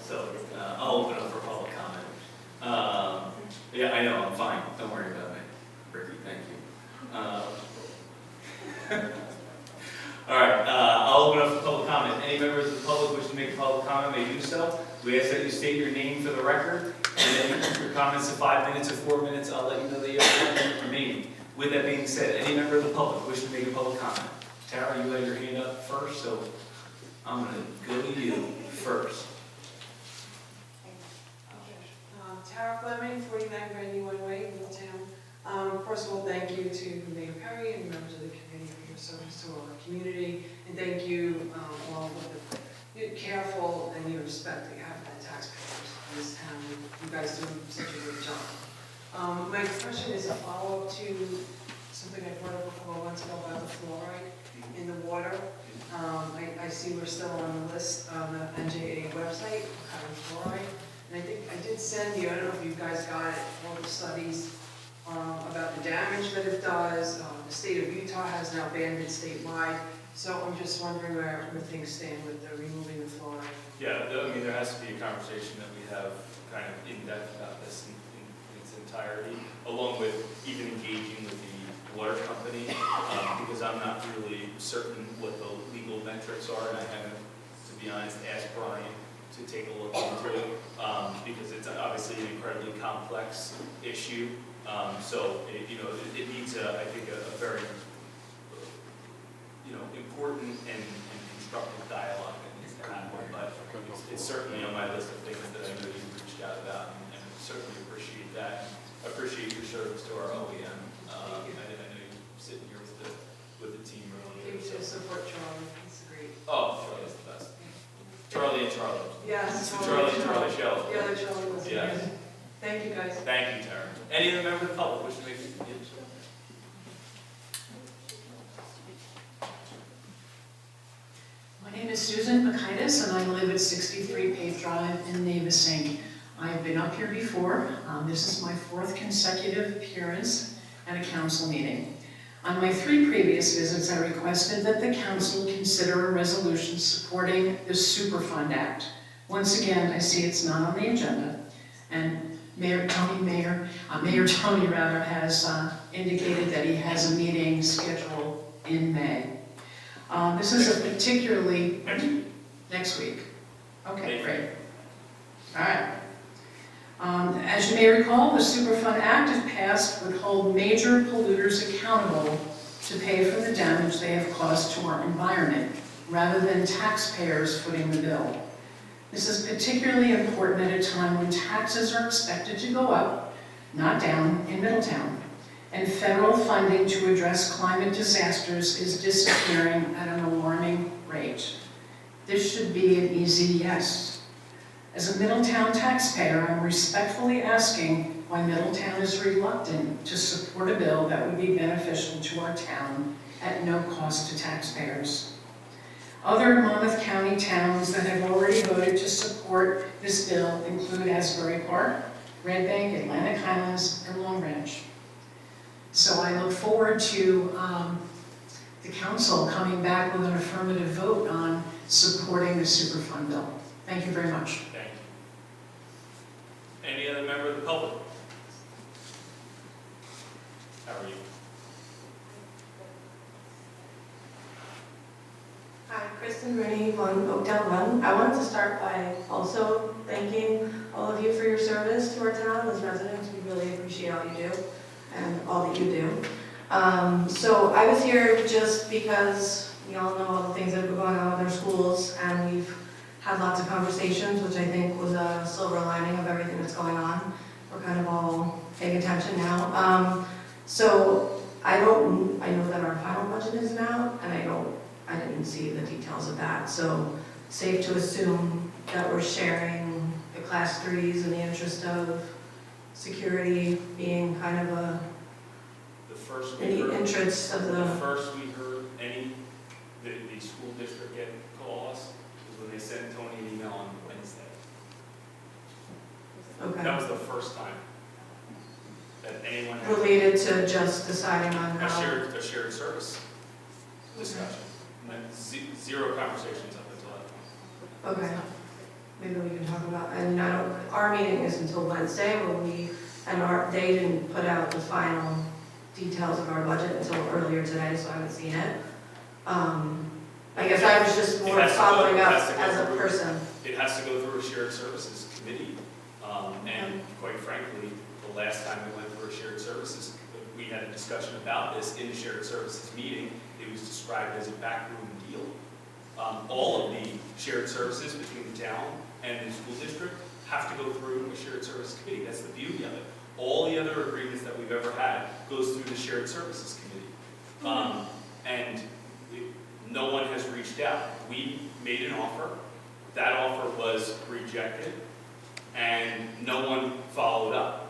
So I'll open up for public comment. Yeah, I know, I'm fine. Don't worry about me. Ricky, thank you. All right, I'll open up for public comment. Any members of the public wishing to make a public comment may do so. We ask that you state your name for the record, and then you keep your comments to 5 minutes or 4 minutes. I'll let you know that you have 1 minute remaining. With that being said, any member of the public wishing to make a public comment? Tara, you had your hand up first, so I'm going to go to you first. Tara Fleming, 49 Brandywine Way, Middletown. First of all, thank you to Mayor Perry and members of the committee for your service to our community. And thank you all for the careful and your respect that you have for the taxpayers in this town. You guys do such a good job. My question is a follow-up to something I brought up a couple of months ago about the fluoride in the water. I see we're still on the list on the NJA website for cutting fluoride. And I think I did send you, I don't know if you guys got it, all the studies about the damage that it does. The state of Utah has now banned it statewide. So I'm just wondering where things stand with the removing the fluoride. Yeah, I mean, there has to be a conversation that we have kind of in depth about this in its entirety, along with even engaging with the water company, because I'm not really certain what the legal metrics are, and I haven't, to be honest, asked Brian to take a look into it, because it's obviously an incredibly complex issue. So it needs I think a very important and constructive dialogue that needs to happen. But it's certainly on my list of things that I know you've reached out about, and certainly appreciate that. I appreciate your service to our OEM. I know you're sitting here with the team earlier. Maybe to support Charlie, he's great. Oh, Charlie's the best. Charlie and Charlie. Yes. Charlie and Charlie Shell. The other Charlie was Yeah. amazing. Thank you, guys. Thank you, Tara. Any other member of the public wish to make a My name is Susan Makaitis, and I live at 63 Pave Drive in Navesink. I've been up here before. This is my 4th consecutive appearance at a council meeting. On my 3 previous visits, I requested that the council consider a resolution supporting the Superfund Act. Once again, I see it's not on the agenda, and Mayor Tony has indicated that he has a meeting scheduled in May. This is a particularly, next week. Okay, great. All right. As you may recall, the Superfund Act, if passed, would hold major polluters accountable to pay for the damage they have caused to our environment, rather than taxpayers footing the bill. This is particularly important at a time when taxes are expected to go up, not down, in Middletown, and federal funding to address climate disasters is disappearing at an alarming rate. This should be an easy yes. As a Middletown taxpayer, I'm respectfully asking why Middletown is reluctant to support a bill that would be beneficial to our town at no cost to taxpayers. Other Monmouth County towns that have already voted to support this bill include Asbury Park, Red Bank, Atlantic Highlands, and Long Branch. So I look forward to the council coming back with an affirmative vote on supporting the Superfund bill. Thank you very much. Thank you. Any other member of the public? How are you? Hi, Kristen Rooney on Oakdale Run. I wanted to start by also thanking all of you for your service to our town as residents. We really appreciate all you do and all that you do. So I was here just because we all know all the things that have been going on with our schools, and we've had lots of conversations, which I think was a silver lining of everything that's going on. We're kind of all paying attention now. So I know that our final budget isn't out, and I didn't see the details of that. So safe to assume that we're sharing the class 3s in the interest of security being kind of a The first we in the heard, entrance of the the, first we heard the school district call us was when they sent Tony an email on Wednesday. okay, That was the first time that anyone had related to just deciding on a how. shared service discussion. And then zero conversations up until that point. Okay, maybe we can talk about, and I don't, our meeting is until Wednesday, they didn't put out the final details of our budget until earlier today, so I haven't seen it. I guess I was just more following up as a person. It has to go through a shared services committee. And quite frankly, the last time we went through a shared services, we had a discussion about this in the shared services meeting. It was described as a backroom deal. All of the shared services between the town and the school district have to go through a shared service committee. That's the beauty of it. All the other agreements that we've ever had goes through the shared services committee. No one has reached out. We made an offer. That offer was rejected, and no one followed up.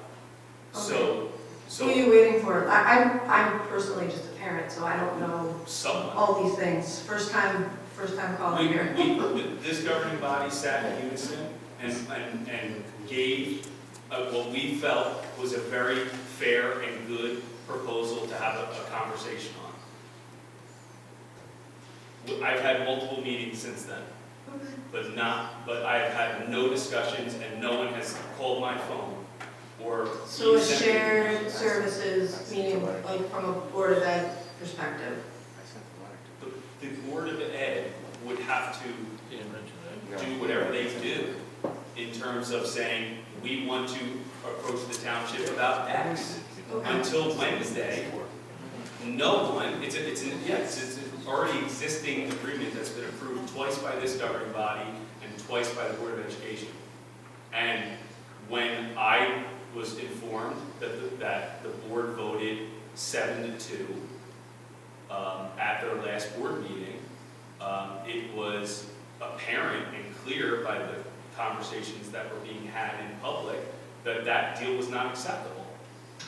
So Who are you waiting for? I'm personally just a parent, so I don't know someone. all these things. First time calling here. This governing body sat in unison and gave what we felt was a very fair and good proposal to have a conversation on. I've had multiple meetings since then, but I've had no discussions and no one has called my phone or. So a sent me shared emails. services, meaning like from a Board of Ed perspective. The Board of Ed would have to do whatever they do in terms of saying, we want to approach the township about X. Okay. Until Wednesday, no one, it's an already existing agreement that's been approved twice by this governing body and twice by the Board of Education. And when I was informed that the board voted 7-2 at their last board meeting, it was apparent and clear by the conversations that were being had in public that deal was not acceptable.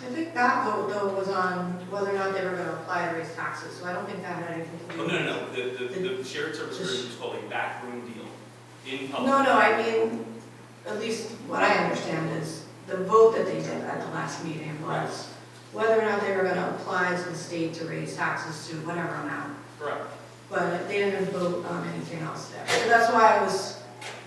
I think that vote though was on whether or not they were gonna apply to raise taxes, so I don't think that had anything to do Oh, with. no. The shared service agreement is called a backroom deal in public. No, I mean, at least what I understand is the vote that they did at the last meeting was whether or not they were gonna apply to the state to raise taxes to whatever amount. Correct. But they didn't vote on anything else there. So that's why I was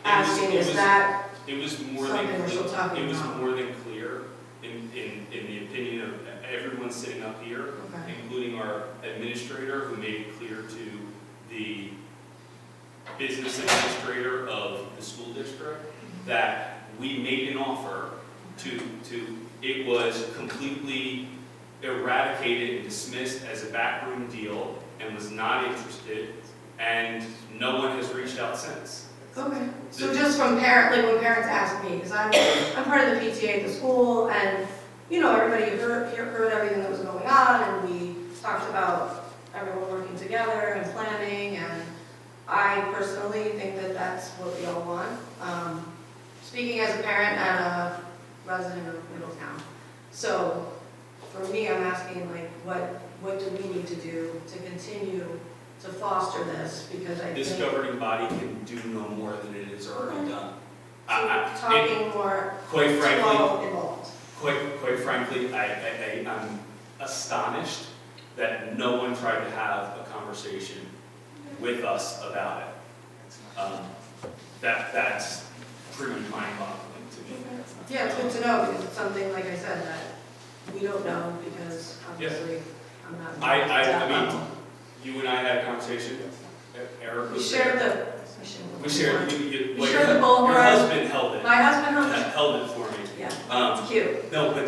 asking, is that It was more something than, we're still talking it was about? more than clear in the opinion of everyone sitting up here, Okay. including our administrator, who made it clear to the business administrator of the school district that we made an offer it was completely eradicated and dismissed as a backroom deal and was not interested, and no one has reached out since. Okay, so just from like when parents ask me, because I'm part of the PTA at the school, and, everybody heard everything that was going on, and we talked about everyone working together and planning, and I personally think that that's what we all want. Speaking as a parent and a resident of Middletown. So, for me, I'm asking, like, what do we need to do to continue to foster this, because I think. This governing body can do no more than it has already done. Talking more. Quite frankly, Involved. Quite frankly, I'm astonished that no one tried to have a conversation with us about it. That's pretty mind-boggling to me. Yeah, it's good to know, because it's something, like I said, that we don't know, because obviously I'm not. I mean, you and I had a conversation, Eric We was shared there. We shared, We shared the bullhorn. Your husband held it. My husband Held it for me. Yeah, it's cute. No, but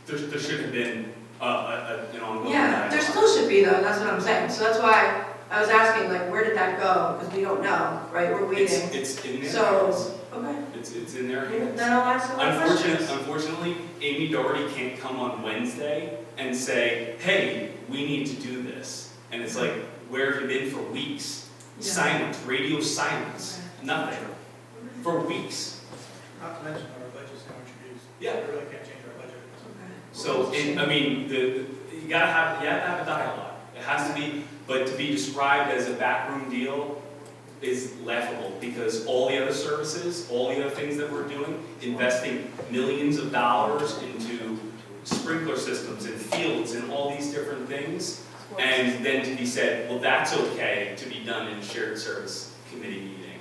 there should have been an ongoing. Yeah, there still should be though, that's what I'm saying. So that's why I was asking, like, where did that go? Because we don't know, right? We're waiting. It's in there. So, okay. It's in there. Then I'll ask some more questions. Unfortunately, Amy Doherty can't come on Wednesday and say, hey, we need to do this. And it's like, where have you been for weeks? Yeah. Silence, radio silence, Okay. nothing, for weeks. Not to mention our budget's now introduced. Yeah. We really can't change our budget. Okay. So So, I mean, you have to have a dialogue. It has to be, but to be described as a backroom deal is laughable, because all the other services, all the other things that we're doing, investing millions of dollars into sprinkler systems and fields and all these different things, and then to be said, well, that's okay to be done in a shared service committee meeting.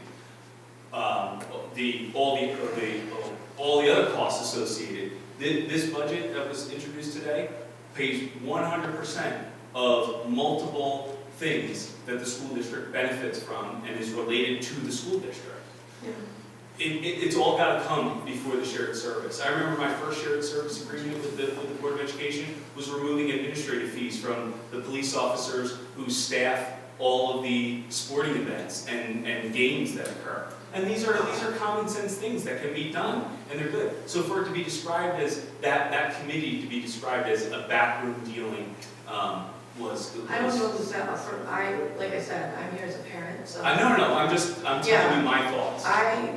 All the other costs associated. This budget that was introduced today pays 100% of multiple things that the school district benefits from and is related to the school district. Yeah. It's all got to come before the shared service. I remember my first shared service agreement with the Board of Education was removing administrative fees from the police officers who staff all of the sporting events and games that occur. And these are common sense things that can be done, and they're good. So for it to be described as, that committee to be described as a backroom dealing was. I don't know who's that, like I said, I'm here as a parent, so. No, I'm telling you my thoughts. I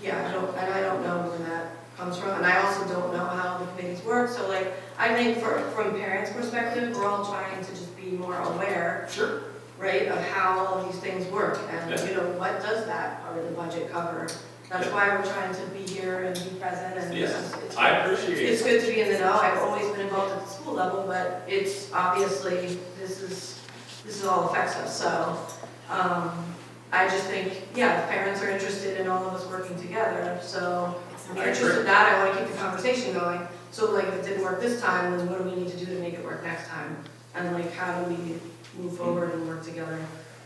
don't know where that comes from, and I also don't know how the committees work, so like, I think from parents' perspective, we're all trying to just be more aware, Sure. right, of how all of these things work, and, Yeah. you know, what does that part of the budget cover? That's Yeah. why we're trying to be here and be present, and Yeah. it's I appreciate it. It's good to be in the know. I've always been involved at the school level, but it's obviously, this all affects us, so, I just think, yeah, if parents are interested in all of us working together, so if you're I interested in agree. that, I wanna keep the conversation going. So like, if it didn't work this time, then what do we need to do to make it work next time? And like, how do we move forward and work together?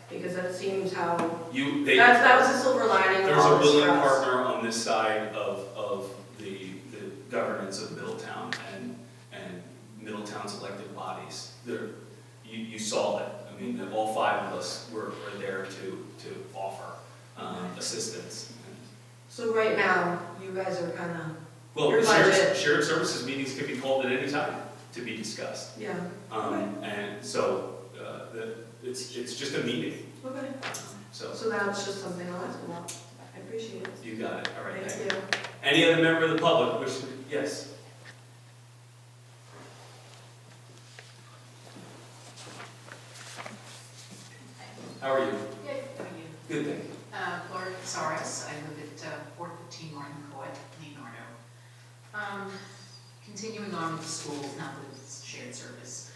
Because that seems how, that was the silver lining of There's all a this willing stress. partner on this side of the governance of Middletown and Middletown's elected bodies. You saw it. I mean, all five of us were there to offer assistance. So right now, you guys are kinda, Well, Your the budget. shared services meetings can be called at any time to be discussed. yeah, And so it's just a meeting. okay. So So that's just something I'll ask about. I appreciate it. you got it. All right, thank you. Thank you. Any other member of the public wish to, yes? How are you? Good, how are you? Good, thank you. Laura Casares, I live at 415 Martin Court, Leonardo. Continuing on with the schools, not with the shared service.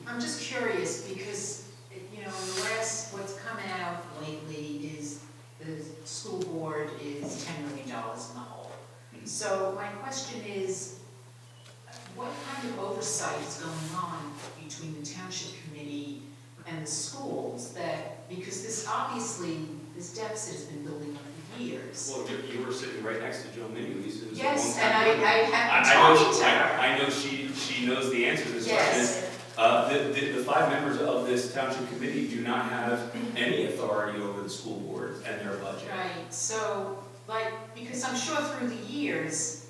I'm just curious because, you know, in the last, what's come out lately is the school board is $10 million in the hole. So my question is, what kind of oversight is going on between the township committee and the schools that, because this obviously, this deficit has been building up for years. Well, you were sitting right next to Joe Minnie. Yes, and I have been talking to her. I know she knows the answer to this Yes. question. The five members of this township committee do not have any authority over the school board and their budget. Right, so, like, because I'm sure through the years,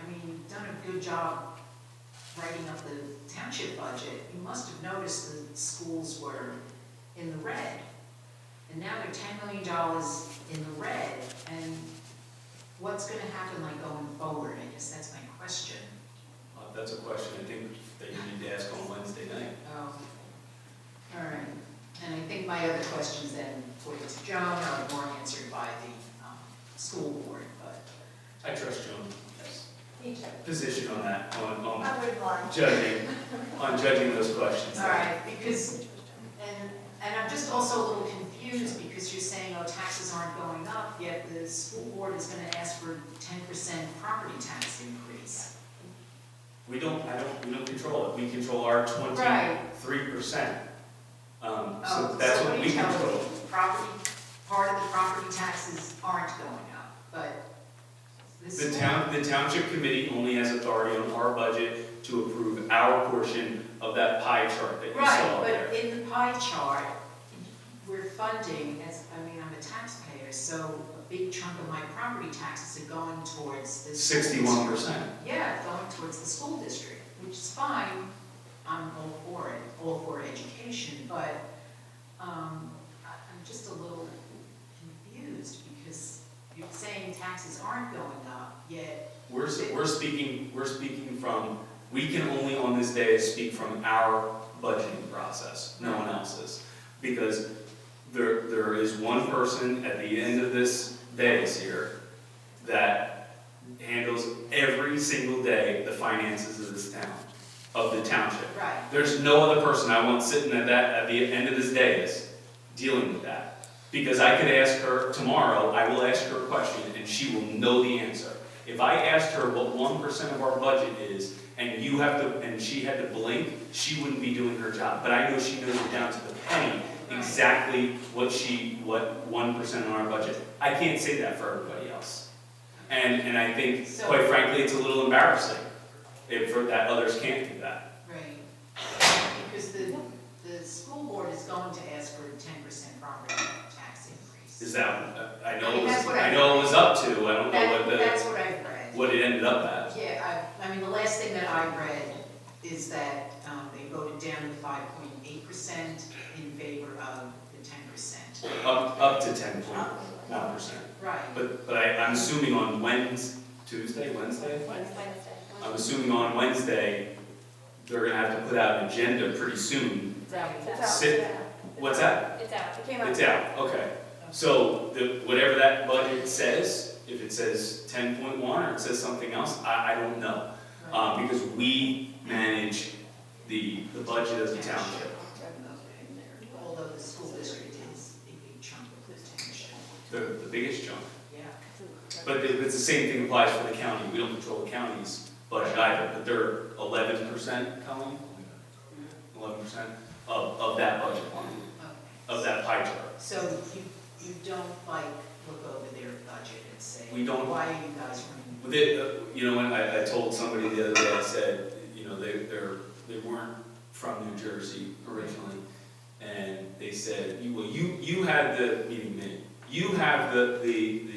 I mean, you've done a good job writing up the township budget. You must have noticed the schools were in the red. And now they're $10 million in the red, and what's gonna happen like going forward? I guess that's my question. That's a question I think that you need to ask on Wednesday night. Oh, all right. And I think my other questions then, according to Joan, are more answered by the school board, but. I trust Joan's Me too. position on that, on I would like. judging those questions. All right, because, and I'm just also a little confused because you're saying, oh, taxes aren't going up, yet the school board is gonna ask for 10% property tax increase. We don't control it. We control our 23%. So that's what we control. Property, part of the property taxes aren't going up, but this. The township committee only has authority on our budget to approve our portion of that pie chart that you saw there. Right, but in the pie chart, we're funding, I'm a taxpayer, so a big chunk of my property taxes are going towards the. 61%. Yeah, going towards the school district, which is fine, I'm all for it, all for education, but, I'm just a little confused, because you're saying taxes aren't going up, yet. We're speaking from We can only on this day speak from our budgeting process, no one else's. Because there is one person at the end of this dais here that handles every single day the finances of this town, of the township. Right. There's no other person I want sitting at the end of this dais dealing with that. Because I could ask her tomorrow, I will ask her a question and she will know the answer. If I asked her what 1% of our budget is and she had to blink, she wouldn't be doing her job. But I know she knows it down to the penny exactly what 1% on our budget. I can't say that for everybody else. And I think, quite frankly, it's a little embarrassing that others can't do that. Right. Because the school board is going to ask for a 10% property tax increase. Is that, I know That's what I it was up to, I don't know That's what I've read. what it ended up at. Yeah, I mean, the last thing that I read is that they voted down to 5.8% in favor of the 10%. Up to 10.1%. Right. But I'm assuming on Wednesday? I'm assuming on Wednesday, they're gonna have to put out an agenda pretty soon. What's that? It's out. It came out. It's out, okay. So whatever that budget says, if it says 10.1 or it says something else, I don't know. Because we manage the budget of the township. Although the school district is a big chunk of the township. The biggest chunk. Yeah. But it's the same thing applies for the county. We don't control the county's budget either, but they're 11%, Colleen? 11% of that budget line, of that pie chart. So you don't like look over their budget and say, We don't. why are you guys running? When I told somebody the other day, I said, they weren't from New Jersey originally, and they said, well, you had the, meaning me, you have the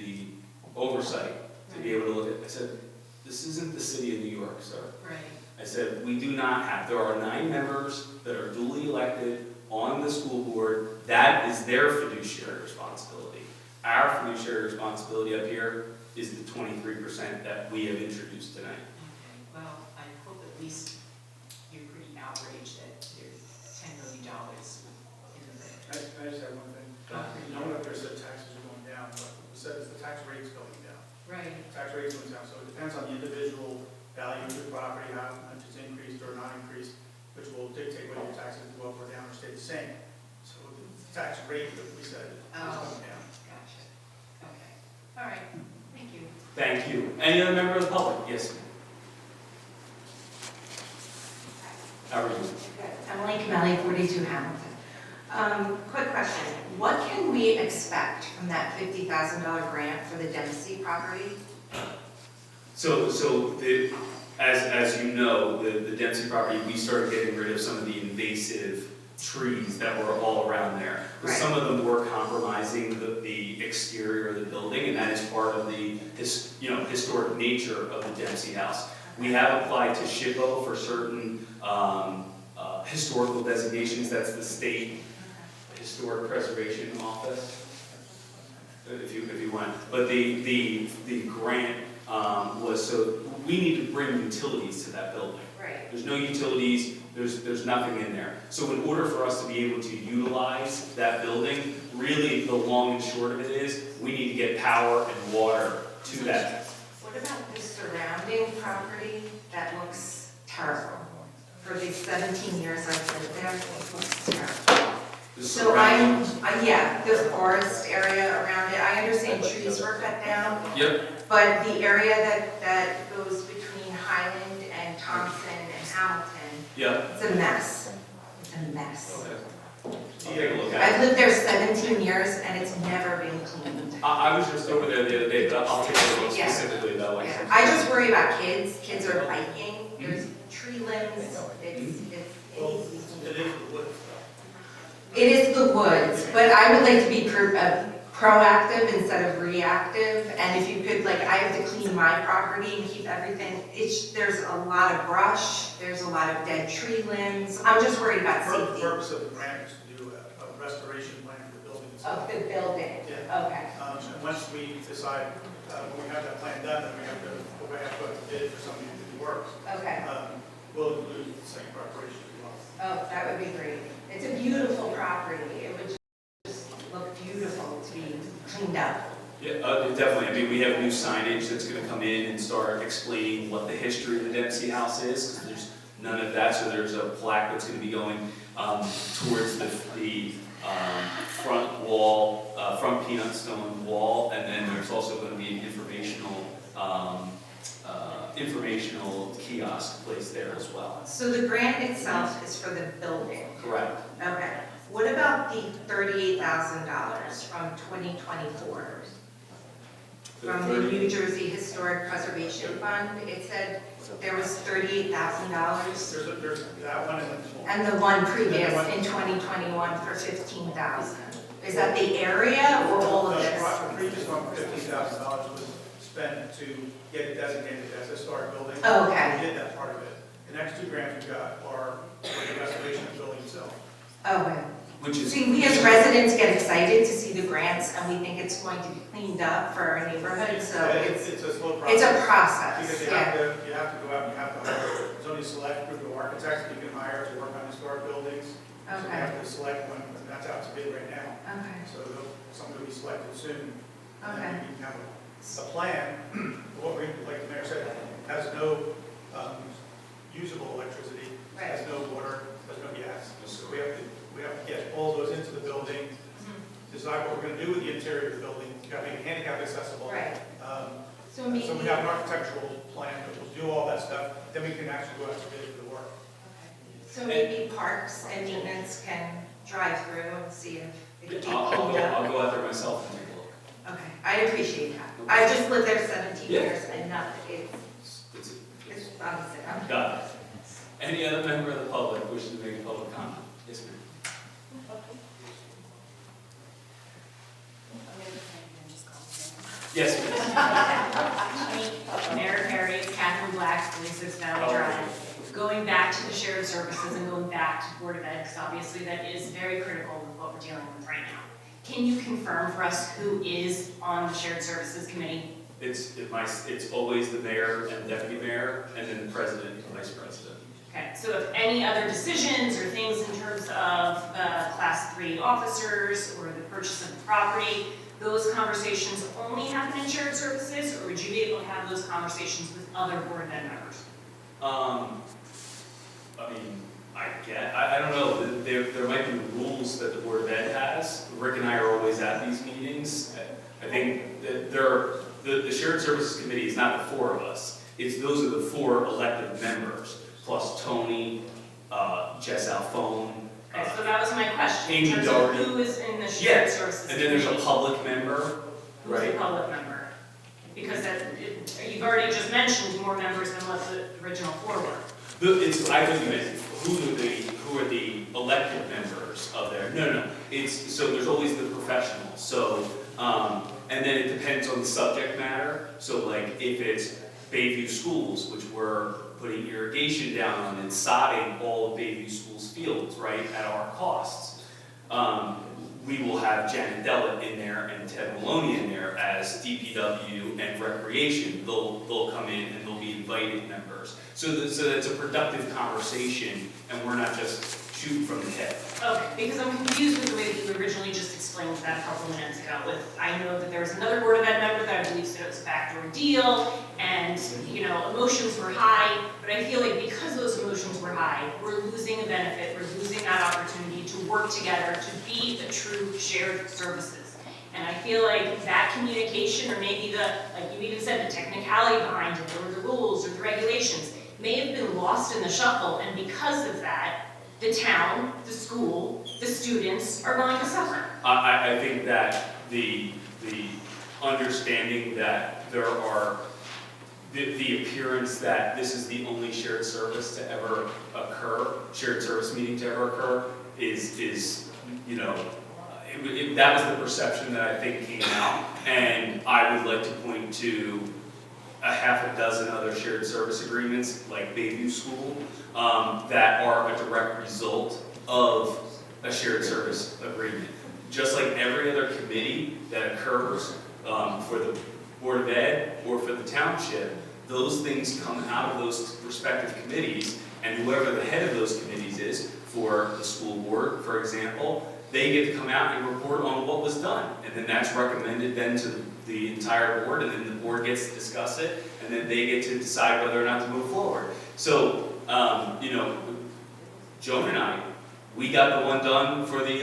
oversight to be able to look at. I said, this isn't the city of New York, sir. Right. I said, we do not have, there are 9 members that are duly elected on the school board. That is their fiduciary responsibility. Our fiduciary responsibility up here is the 23% that we have introduced tonight. Okay, well, I hope at least you're pretty outraged that there's $10 million in the red. I just have one thing. No one up there said taxes are going down, but it said the tax rate's going down. Right. Tax rate's going down, so it depends on the individual value of the property, how much it's increased or not increased, which will dictate whether your taxes go up or down or stay the same. So the tax rate that we said is going down. Gotcha. Okay. All right. Thank you. Thank you. Any other member of the public? Yes, ma'am. How are you? Emily Camelli, 42 Hamilton. Quick question, what can we expect from that $50,000 grant for the Dempsey property? As you know, the Dempsey property, we started getting rid of some of the invasive trees that were all around there. Right. Some of them were compromising the exterior of the building, and that is part of the historic nature of the Dempsey house. We have applied to SHPO for certain historical designations. That's the State Historic Preservation Office, if you want. But the grant was so we need to bring utilities to that building. Right. There's no utilities. There's nothing in there. So in order for us to be able to utilize that building, really the long and short of it is we need to get power and water to that. What about the surrounding property? That looks terrible. For the 17 years I've lived there, it looks terrible. The So surrounding- the forest area around it, I understand trees were cut down, Yep. but the area that goes between Highland and Thompson and Hamilton, Yep. it's a mess. It's a mess. Okay. I'll take a look at I've it. lived there 17 years and it's never been cleaned. I was just over there the other day, but I'll take a look Yeah. specifically about what. Yeah. I just worry about kids. Kids are biking. There's tree limbs. It needs to be It cleaned. is the woods. It is the woods, but I would like to be proactive instead of reactive. And if you could, I have to clean my property and keep everything. There's a lot of brush. There's a lot of dead tree limbs. I'm just worried about The safety purpose of the grant is to do a restoration plan for the building itself. of the building. Yeah. Okay. And once we decide, when we have that plan done, then we have to go back out to bid for somebody to do the work. Okay. be great. It's a beautiful property. It would just look beautiful to be cleaned up. Yeah, definitely. I mean, we have new signage that's gonna come in and start explaining what the history of the Dempsey House is, because there's none of that, so there's a plaque that's gonna be going towards the front wall, front peanut stone wall, and then there's also gonna be an informational kiosk placed there as well. So the grant itself is for the building? Correct. Okay. What about the $38,000 from 2024? From the New Jersey Historic Preservation Fund? It said there was $38,000. There's that one And the one previous in 2021 for $15,000. Is that the area or all of this? The previous one, $15,000 was spent to get it designated as a historic building. Oh, okay. We did that part of it. The next two grants we got are for the restoration of the building itself. Okay. Which is. See, we as residents get excited to see the grants and we think it's going to be cleaned up for our neighborhood, so It's a slow process. it's a process, Because yeah. you have to go out and you have to hire, there's only a select group of architects that you can hire to work on historic buildings. So you Okay, have to select one, and that's out to bid right now. okay, So something will be selected soon. And okay. you can have a plan, what we, like the mayor said, has no usable electricity, has no water, has no gas. So we have to get all those into the building, decide what we're going to do with the interior of the building, you got to make it handicap accessible. Right. So So maybe, we have an architectural plan that will do all that stuff, then we can actually go out to bid for the work. so maybe parks and maintenance can drive through and see if it can be I'll cleaned up. go out there myself and take a look. Okay, I appreciate that. I've just lived there 17 Yeah. years and nothing, It's it's obviously, got it. Any other member of the public wishing to make a public comment? Yes, ma'am. Yes, ma'am. Mayor Perry, Catherine Black, 46 Valley Drive. Going back to the shared services and going back to Board of Ed, because obviously that is very critical with what we're dealing with right now. Can you confirm for us who is on the shared services committee? It's always the mayor and deputy mayor, and then the president and vice president. Okay, so if any other decisions or things in terms of class 3 officers or the purchase of the property, those conversations only happen in shared services, or would you be able to have those conversations with other Board of Ed members? I mean, I don't know, there might be rules that the Board of Ed has. Rick and I are always at these meetings. I think that the shared services committee is not the four of us. Those are the four elected members, plus Tony, Jess Alphone. Okay, so that was my question. Amy In terms of Doherty. who is in the shared Yes, services and then there's a committee? public member, Who's a right? public member? Because you've already just mentioned more members than what the original four were. I thought you meant, who are the elected members of there? No, so there's always the professionals, so, and then it depends on the subject matter, so like if it's Bayview Schools, which we're putting irrigation down on and sodding all of Bayview Schools fields, right, at our costs. We will have Janet Dellett in there and Ted Maloney in there as DPW and Recreation. They'll come in and they'll be invited members. So it's a productive conversation, and we're not just shooting from the hip. Okay, because I'm confused with the way that you originally just explained that a couple minutes ago. I know that there was another Board of Ed member that I believe said it was a backdoor deal, and, emotions were high, but I feel like because those emotions were high, we're losing a benefit, we're losing that opportunity to work together to be a true shared services. And I feel like that communication, or maybe like you even said, the technicality behind it, or the rules, or the regulations, may have been lost in the shuffle, and because of that, the town, the school, the students are going to suffer. I think that the understanding that there are, the appearance that this is the only shared service to ever occur, shared service meeting to ever occur, is that was the perception that I think came out. And I would like to point to a half a dozen other shared service agreements, like Bayview School, that are a direct result of a shared service agreement. Just like every other committee that occurs for the Board of Ed or for the Township, those things come out of those respective committees, And whoever the head of those committees is, for the school board, for example, they get to come out and report on what was done. And then that's recommended then to the entire board, and then the board gets to discuss it, and then they get to decide whether or not to move forward. So, you know, Joan and I, we got the one done for the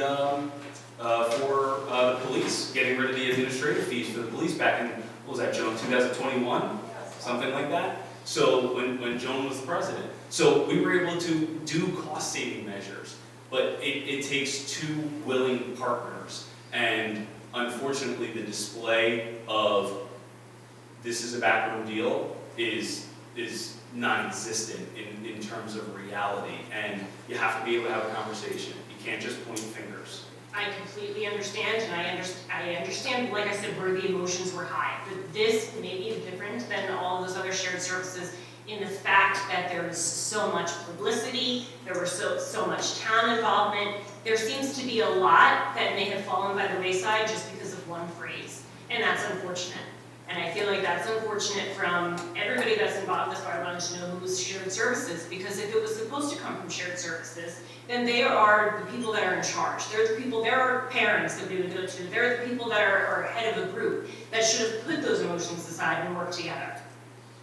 police, getting rid of the administrative fees for the police back in, what was that, Joan, 2021? Something like that? So when Joan was the president. So we were able to do cost-saving measures, but it takes two willing partners. And unfortunately, the display of this is a backroom deal is non-existent in terms of reality. And you have to be able to have a conversation. You can't just point fingers. I completely understand, and I understand, like I said, where the emotions were high. But this maybe is different than all those other shared services in the fact that there was so much publicity, there was so much town involvement. There seems to be a lot that may have fallen by the wayside just because of one phrase, and that's unfortunate. And I feel like that's unfortunate from everybody that's involved. That's why I wanted to know who was shared services, because if it was supposed to come from shared services, then they are the people that are in charge. They're the people, there are parents that we would go to. They're the people that are head of a group that should have put those emotions aside and worked together.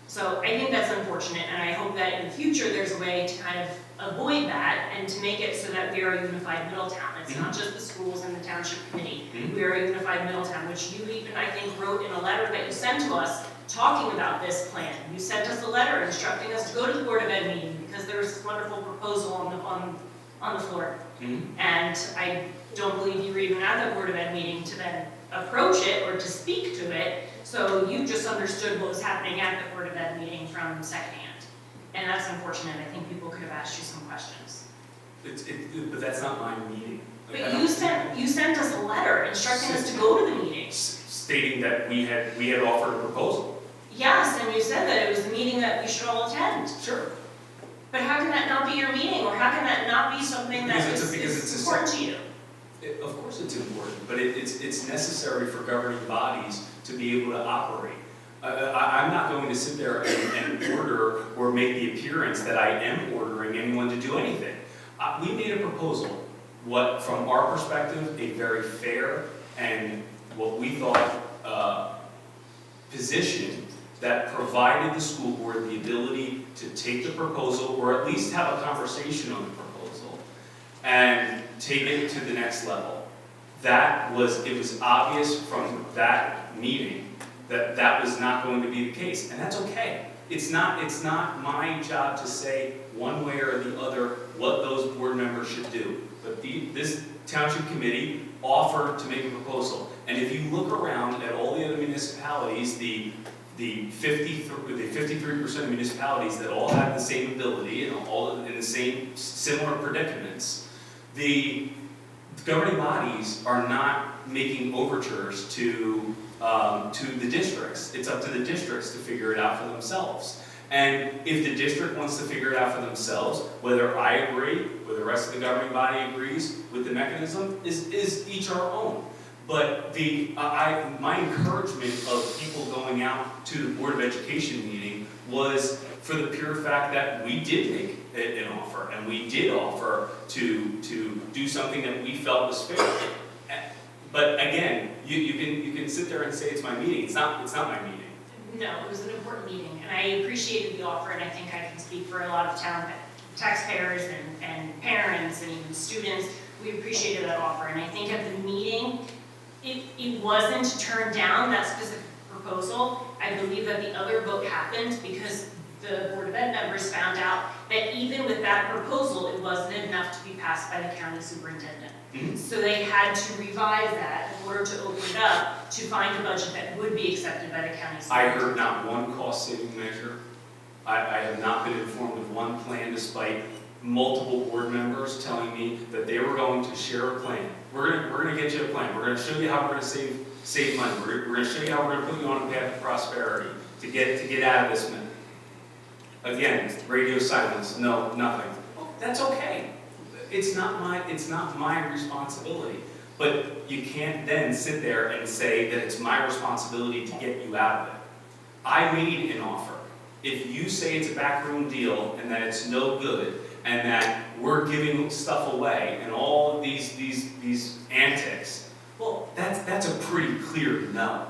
So I think that's unfortunate, and I hope that in the future there's a way to kind of avoid that and to make it so that we are a unified Middletown. It's not just the schools and the township committee. We are a unified Middletown, which you even, I think, wrote in a letter that you sent to us talking about this plan. You sent us a letter instructing us to go to the Board of Ed meeting because there was this wonderful proposal on the floor. And I don't believe you were even at the Board of Ed meeting to then approach it or to speak to it. So you just understood what was happening at the Board of Ed meeting from secondhand. And that's unfortunate. I think people could have asked you some questions. But that's not my meeting. Like, But you sent us a letter instructing us to go to the meeting. Stating that we had offered a proposal. Yes, and you said that it was a meeting that we should all attend. Sure. But how can that not be your meeting, or how can that not be something that Because it's is important to you? Of course it's important, but it's necessary for governing bodies to be able to operate. I'm not going to sit there and order or make the appearance that I am ordering anyone to do anything. We made a proposal, what, from our perspective, a very fair and what we thought position that provided the school board the ability to take the proposal, or at least have a conversation on the proposal, and take it to the next level. It was obvious from that meeting that that was not going to be the case, and that's okay. It's not my job to say one way or the other what those board members should do. But this township committee offered to make a proposal. And if you look around at all the other municipalities, the 53% of municipalities that all have the same ability and all in the same similar predicaments, the governing bodies are not making overtures to the districts. It's up to the districts to figure it out for themselves. And if the district wants to figure it out for themselves, whether I agree, whether the rest of the governing body agrees with the mechanism, is each our own. But my encouragement of people going out to the Board of Education meeting was for the pure fact that we did make an offer, and we did offer to do something that we felt was fair. But again, you can sit there and say it's my meeting. It's not my meeting. No, it was an important meeting, and I appreciated the offer, and I think I can speak for a lot of town taxpayers and parents and even students. We appreciated that offer, and I think at the meeting, it wasn't turned down, that specific proposal. I believe that the other vote happened because the Board of Ed members found out that even with that proposal, it wasn't enough to be passed by the county superintendent. So they had to revise that in order to open it up to find a budget that would be accepted by the county I superintendent. heard not one cost-saving measure. I have not been informed of one plan, despite multiple board members telling me that they were going to share a plan. We're gonna get you a plan. We're gonna show you how we're gonna save money. We're gonna show you how we're gonna put you on a path to prosperity to get out of this minute. Again, radio silence. No, nothing. Well, that's okay. It's not my responsibility. But you can't then sit there and say that it's my responsibility to get you out of it. I made an offer. If you say it's a backroom deal and that it's no good and that we're giving stuff away and all of these antics, well, that's a pretty clear no.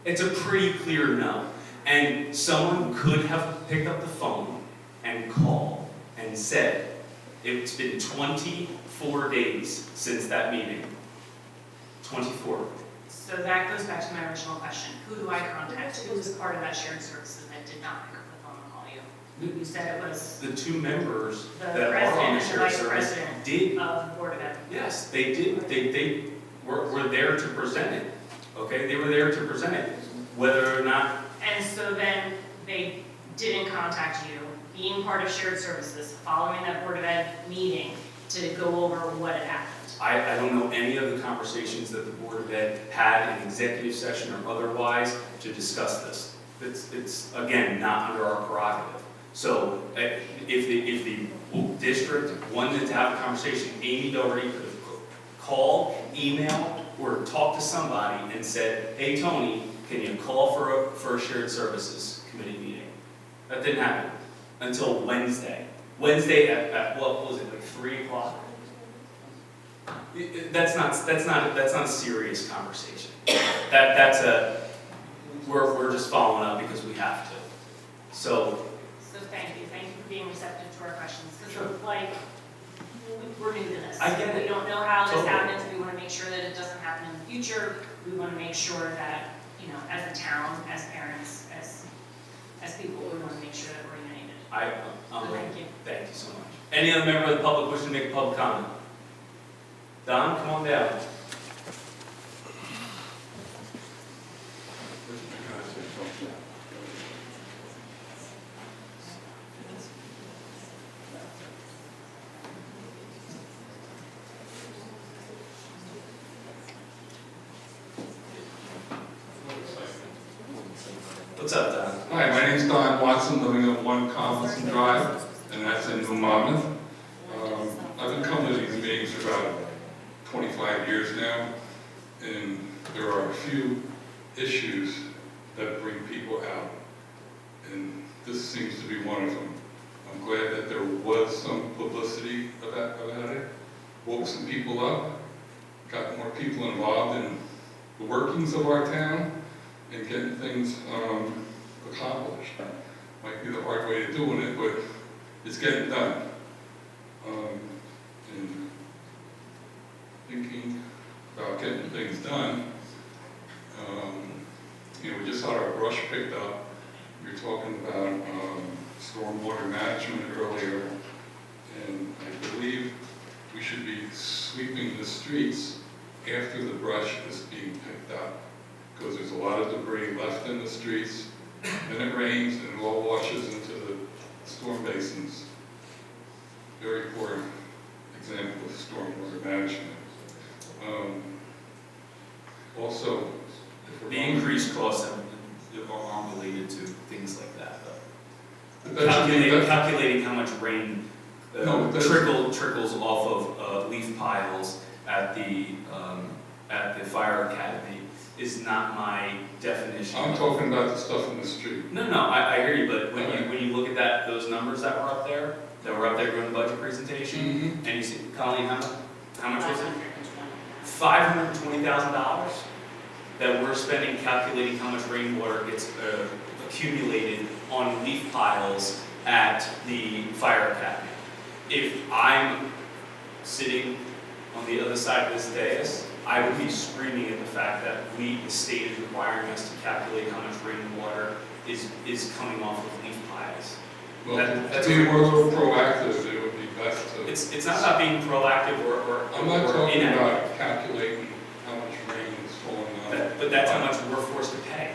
It's a pretty clear no. And someone could have picked up the phone and called and said, it's been 24 days since that meeting. 24. So that goes back to my original question. Who do I contact? Who was part of that shared services that did not pick up the phone and call you? You said it was The two members the that are on president the and the shared vice service president did. of the Board of Ed. Yes, they did. They were there to present it. Okay, they were there to present it. Whether or not, And so then they didn't contact you, being part of shared services, following that Board of Ed meeting to go over what had happened. I don't know any of the conversations that the Board of Ed had in executive session or otherwise to discuss this. It's again, not under our prerogative. So if the district wanted to have a conversation, Amy Doherty could have called, emailed, or talked to somebody and said, hey, Tony, can you call for a shared services committee meeting? That didn't happen until Wednesday. Wednesday at what was it, like 3 o'clock? That's not a serious conversation. We're just following up because we have to. So Thank you for being receptive to our questions, because like, we're new to this. I get it. We don't know how this Totally. happens, we want to make sure that it doesn't happen in the future, we want to make sure that, as a town, as parents, as people, we want to make sure that we're united. thank you. Thank you so much. Any other member of the public wishing to make a public comment? Don, come on down. What's up, Don? Hi, my name's Don Watson, living at 1 Compton Drive, and that's in New Monmouth. I've been coming to these meetings for about 25 years now, and there are a few issues that bring people out, and this seems to be one of them. I'm glad that there was some publicity about it, woke some people up, got more people involved in the workings of our town, and getting things accomplished. Might be the hard way of doing it, but it's getting done. And thinking about getting things done, we just had our brush picked up. We were talking about stormwater management earlier, and I believe we should be sweeping the streets after the brush is being picked up, because there's a lot of debris left in the streets, then it rains and it all washes into the storm basins. Very poor example of stormwater management. Also, if we're The going- increased costs are related to things like that, But though. that should be- Calculating how much rain No, that's- trickles off of leaf piles at the fire academy is not my definition. I'm talking about the stuff in the street. No, I hear you, but when you look at those numbers that were up there during the budget presentation, and you see, Colleen, how much was it? $520,000 that we're spending calculating how much rainwater gets accumulated on leaf piles at the fire academy. If I'm sitting on the other side of this dais, I would be screaming at the fact that the state is requiring us to calculate how much rainwater is coming off of leaf piles. Well, That's to be more a little proactive, it would be best to. It's not about being proactive or I'm not talking inaccurate. about calculating how much rain is falling on. But that's how much we're forced to pay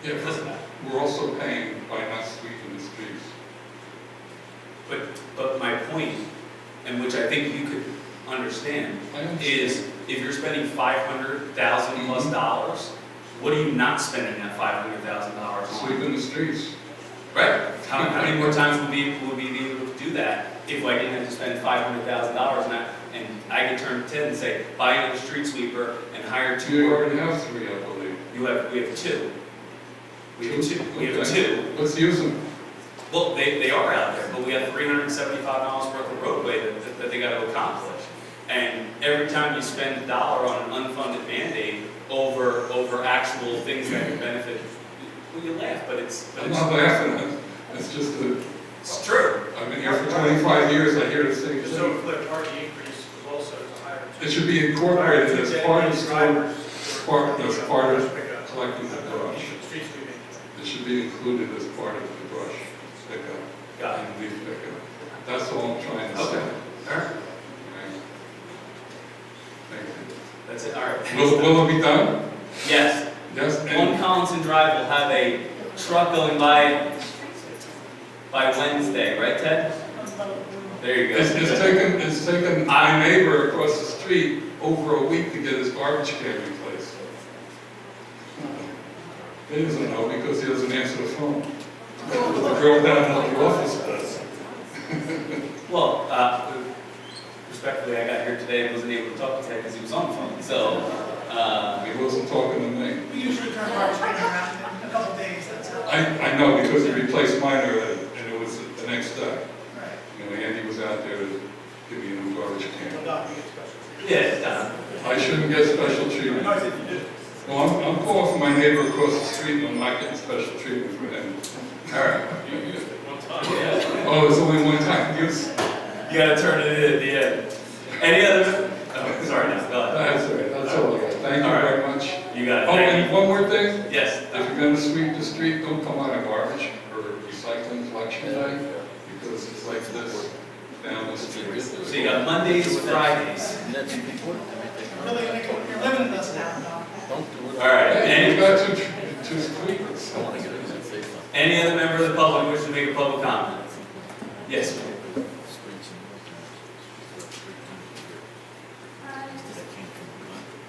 Yeah, because of that. we're also paying by not sweeping the streets. But my point, and which I think you could understand, I understand. is if you're spending $500,000 plus dollars, what are you not spending that $500,000 on? Sweeping the streets. Right? How many more times would we be able to do that if I didn't have to spend $500,000 and I could turn to 10 and say, buy another street sweeper and hire 2 You more? already have 3, I believe. We have 2. We have two. We have two. Let's use them. Well, they are out there, but we have 375 miles worth of roadway that they got to accomplish. And every time you spend $1 on an unfunded mandate over actual things that can benefit, well, you laugh, but it's. I'm not laughing, it's just that, It's true. I've been here for 25 years, I hear the same Just so thing. clear, part of the increase was also to hire. It should be incorporated as part of the Drivers. as part of Pickup. collecting the brush. Street sweeping. It should be included as part of the brush pickup Got it. and leaf pickup. That's all I'm trying to say. Okay. All right. Thank you. That's it. All right. Will it be done? Yes. Yes? On Collinson Drive, we'll have a truck going by Wednesday, right, Ted? There you go. It's taken my neighbor across the street over a week to get his garbage can replaced. He doesn't know because he doesn't answer the phone. I drove down to the office. Well, respectfully, I got here today and wasn't able to talk to Ted because he was on the phone, so, He wasn't talking to me. We usually turn garbage can around in a couple days, that's how. I know because he replaced mine already and it was the next day. Right. You know, Andy was out there to give me a new garbage can. Well, Doc, you get special treatment. yeah, it's done. I shouldn't get special treatment. No, I said you did. Well, I'm calling for my neighbor across the street and I'm not getting special treatment for him. All right. You used it one time. Yeah. Oh, it's only one time use? You gotta turn it in at the end. Any other? Oh, sorry, no, go ahead. That's all right, that's all I got. Thank you All right. very much. You got it. Oh, Thank and one more thing. you. Yes. If you're gonna sweep the street, don't come out of garbage or recycling collection day, because it's like this down the street. So you got Mondays, Fridays. You're limiting us now, Doc. All right. Hey, you Any, got two squeakers. any other member of the public wish to make a public comment? Yes.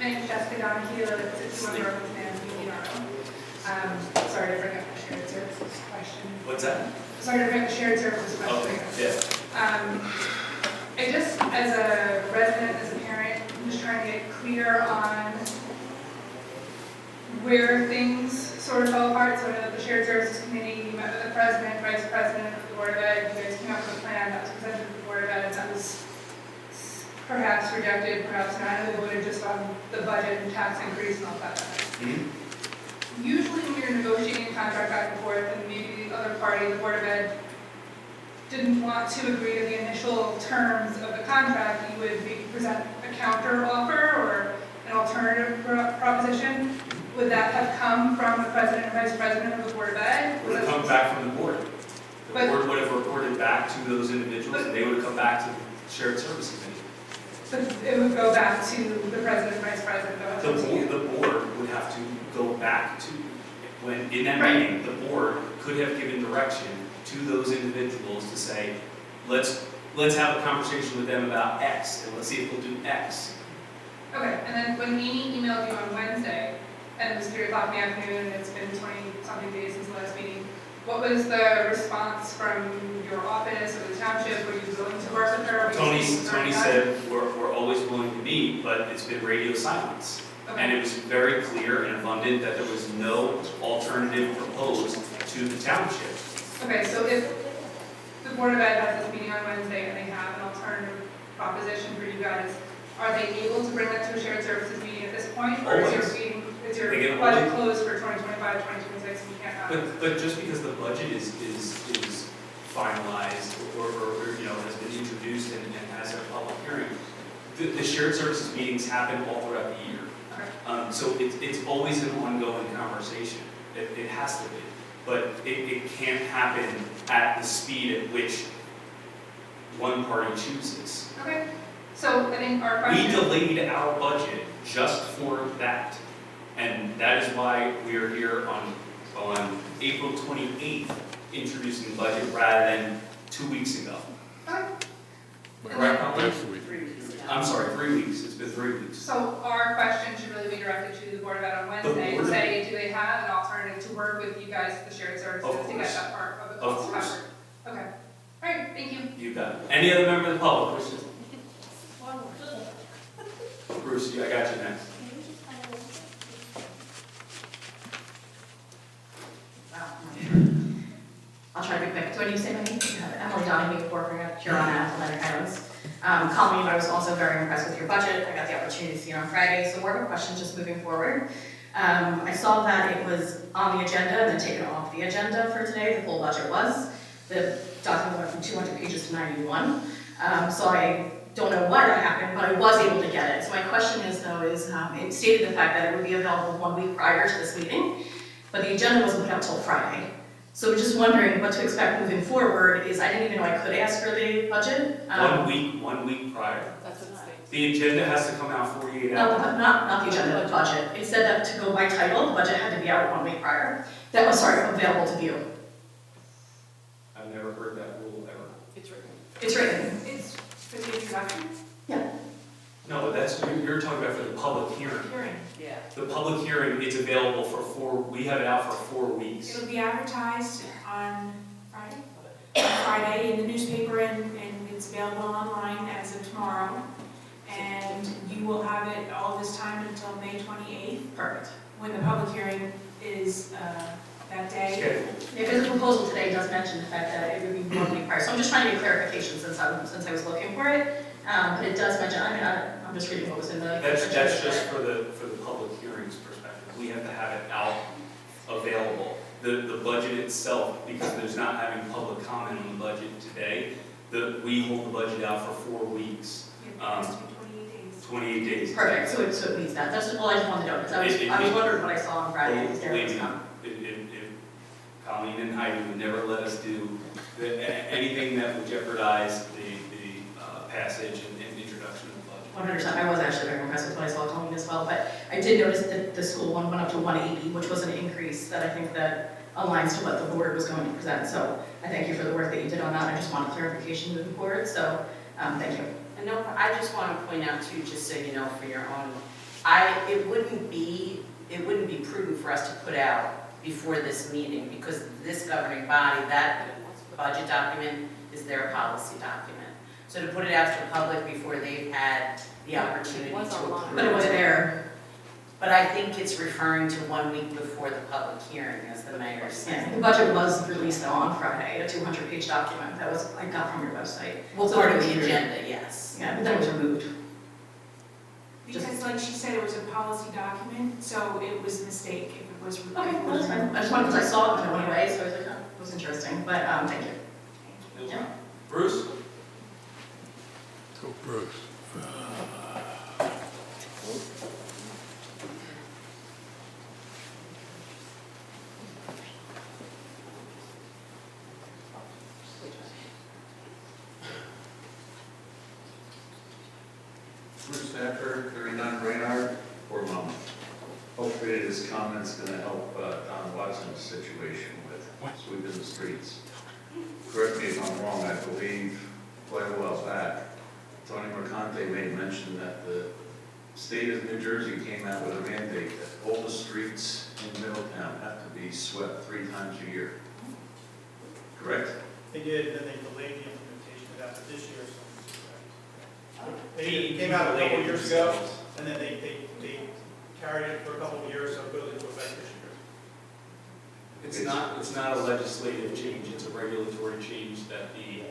My name is Jessica Donahue, I live at 61 Roseman, Municipal Budget. Sorry to bring up the shared services question. What's that? Sorry to bring up the shared services question. Yeah. I just, as a resident, as a parent, I'm just trying to get clear on where things sort of fell apart. So I know that the shared services committee, you met with the president, vice president of the board of ed, you guys came up with a plan that was presented to the board of ed, and that was perhaps rejected, perhaps not. I know they voted just on the budget and tax increase and all that. Mhm. Usually when you're negotiating a contract back and forth, and maybe the other party, the board of ed, didn't want to agree to the initial terms of the contract, you would maybe present a counter offer or an alternative proposition. Would that have come from the president and vice president of the board of ed? Would have come back from the board. The But- board would have reported back to those individuals, and they would have come back to the shared services committee. But it would go back to the president and vice president of The board would have to go back to, when, in that Right. meeting, the board could have given direction to those individuals to say, let's have a conversation with them about X, and let's see if we'll do X. Okay, and then when Amy emailed you on Wednesday, and it was 3 o'clock in the afternoon, and it's been 20-something days since the last meeting, what was the response from your office or the township? Were you willing to work with her? Were you Tony speaking to her? said, we're always willing to meet, but it's been radio silence. And Okay, it was very clear and abundant that there was no alternative proposed to the township. okay, so if the Board of Ed has this meeting on Wednesday and they have an alternative proposition for you guys, are they able to bring that to a shared services meeting at this point? Or is Always. your They can budget only- closed for 2025, 2026, and you can't have it? But just because the budget is finalized or, you know, has been introduced and has a public hearing, the shared services meetings happen all throughout the year. Okay. So it's always an ongoing conversation. It has to be. But it can't happen at the speed at which one party chooses. Okay, so I think our We question. delayed our budget just for that. And that is why we are here on April 28th introducing the budget rather than 2 weeks ago. Okay. Correct, Colin? I'm sorry, 3 weeks. It's been 3 weeks. So our question should really be directed to the Board of Ed on Wednesday Board and of- say, do they have an alternative to work with you guys, the shared services, Of to get course. that part of the Of cost course. covered? Okay, all right, thank you. You got it. Any other member of the public wish to? Bruce, I got you next. do I need to say my name? Emily Donahue, working at Huron Atlantic Islands. Colleen, I was also very impressed with your budget. I got the opportunity to see it on Friday, so more of a question just moving forward. I saw that it was on the agenda and then taken off the agenda for today, the full budget was. The document went from 200 pages to 91. So I don't know why that happened, but I was able to get it. So my question is though, it stated the fact that it would be available 1 week prior to this meeting, but the agenda wasn't put out till Friday. So we're just wondering what to expect moving forward is, I didn't even know I could ask for the budget. 1 week prior. That's what it states. The agenda has to come out 48 No, hours. not the agenda, the budget. It said that to go by title, the budget had to be out 1 week prior. That was, sorry, available to view. I've never heard that rule ever. It's written. It's written. It's for the introduction, No, that's, you're talking about for the public hearing. hearing. Yeah. The public hearing is available for we have it out for 4 weeks. It'll be advertised on Friday in the newspaper, and it's available online as of tomorrow. And you will have it all this time until May 28th, Perfect. when the public hearing is that day. Scheduled. Because the proposal today does mention the fact that it would be 1 week prior. So I'm just trying to get clarification since I was looking for it. But it does mention, I'm just reading what was in the. That's just for the public hearings perspective. We have to have it out available. The budget itself, because there's not having public comment on the budget today, we hold the budget out for 4 weeks, It has to be 28 days. 28 days. Perfect, so it means that. That's all I just wanted to know, because I was wondering what I saw on Friday. Is there Believe was me, come? if Colleen and Heidi would never let us do anything that would jeopardize the passage and introduction of the budget. 100%. I was actually very impressed with what I saw Colleen as well, but I did notice that the school one went up to 180, which was an increase that I think that aligns to what the board was going to present. So I thank you for the work that you did on that. I just wanted clarification moving forward, so thank you. And no, I just want to point out too, just so you know, for your own, it wouldn't be prudent for us to put out before this meeting, because this governing body, that budget document is their policy document. So to put it out to the public before they've had the opportunity to approve. But it was there. But I think it's referring to 1 week before the public hearing, as the mayor Yeah, said. the budget was released though on Friday, a 200-page document that was, I got from your website. Well, So part it of was the here. agenda, yes. Yeah, but then it was removed. Because like she said, it was a policy document, so it was a mistake if it was. Okay, well, that's fine. I just wanted, because I saw it and it went away, so I was like, oh, it was interesting, but thank you. Yeah. Bruce? Go Bruce. Bruce Stafford, 39 Brainerd, Fort Monmouth. Hopefully this comment's going to help Don Watson's situation with sweeping the streets. Correct me if I'm wrong, I believe quite a while back, Tony Mercante made mention that the state of New Jersey came out with a mandate that all the streets in Middletown have to be swept 3 times a year. Correct? They did, and then they delayed the implementation of that for this year. They came out a couple of years ago, and then they carried it for a couple of years, so it goes into effect this year. It's not a legislative change, it's a regulatory change that the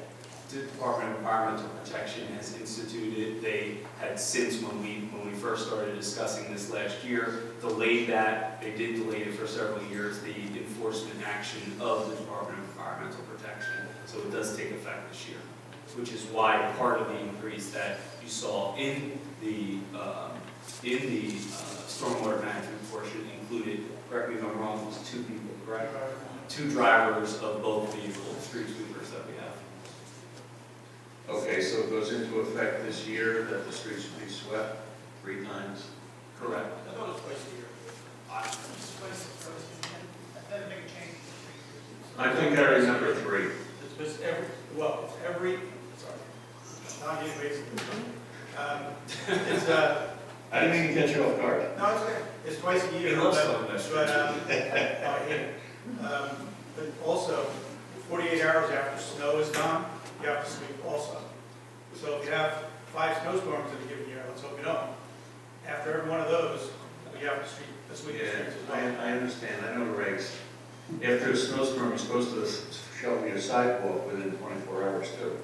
Department of Environmental Protection has instituted. They had since, when we first started discussing this last year, delayed that. They did delay it for several years, the enforcement action of the Department of Environmental Protection. So it does take effect this year, which is why part of the increase that you saw in the stormwater management portion included, correct me if I'm wrong, it was 2 people, correct? 2 drivers of both vehicles, street sweepers that we have. Okay, so it goes into effect this year that the streets will be swept 3 times? Correct. I thought it was twice a year. That'd make a change. I think I remember 3. It's every, sorry, not getting wasted. It's, I didn't mean to catch you off guard. no, it's okay. It's twice a year. He loves but- talking about But, I hate it. But also, 48 hours after snow is gone, you have to sweep also. So if you have 5 snowstorms in a given year, let's hope you don't, after every one of those, you have to sweep the Yeah, streets as well. I understand, I know the regs. After a snowstorm, you're supposed to shovel your sidewalk within 24 hours too.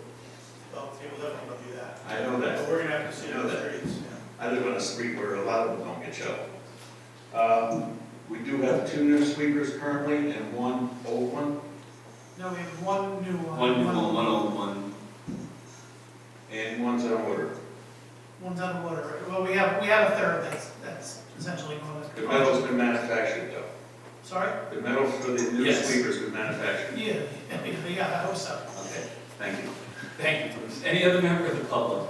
Well, yeah, we'll definitely not do that. I know that. But we're gonna have to see I know those that. streets, yeah. I live on a street where a lot of them don't get shoveled. We do have 2 new sweepers currently and 1 old one, No, we have one new one. One new one, one old one. and 1's on order. One's out of order. Well, we have a third that's essentially going to. The metal's been manufactured though. Sorry? The metal for the new Yes. sweeper's been manufactured. Yeah, I hope so. Okay, thank you. Thank you, Bruce. Any other member of the public?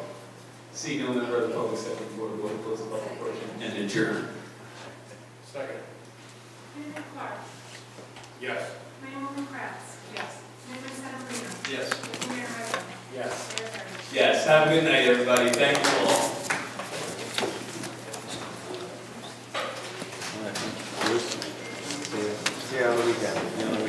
See no member of the public, second board will close the public portion and adjourn. Second. Mayor Clark. Yes. Mayor Kratz. Yes. Mayor Sedambrino. Yes. Mayor Hyden. Yes. Mayor Perry. Yes, have a good night, everybody. Thank you all. See you on the weekend.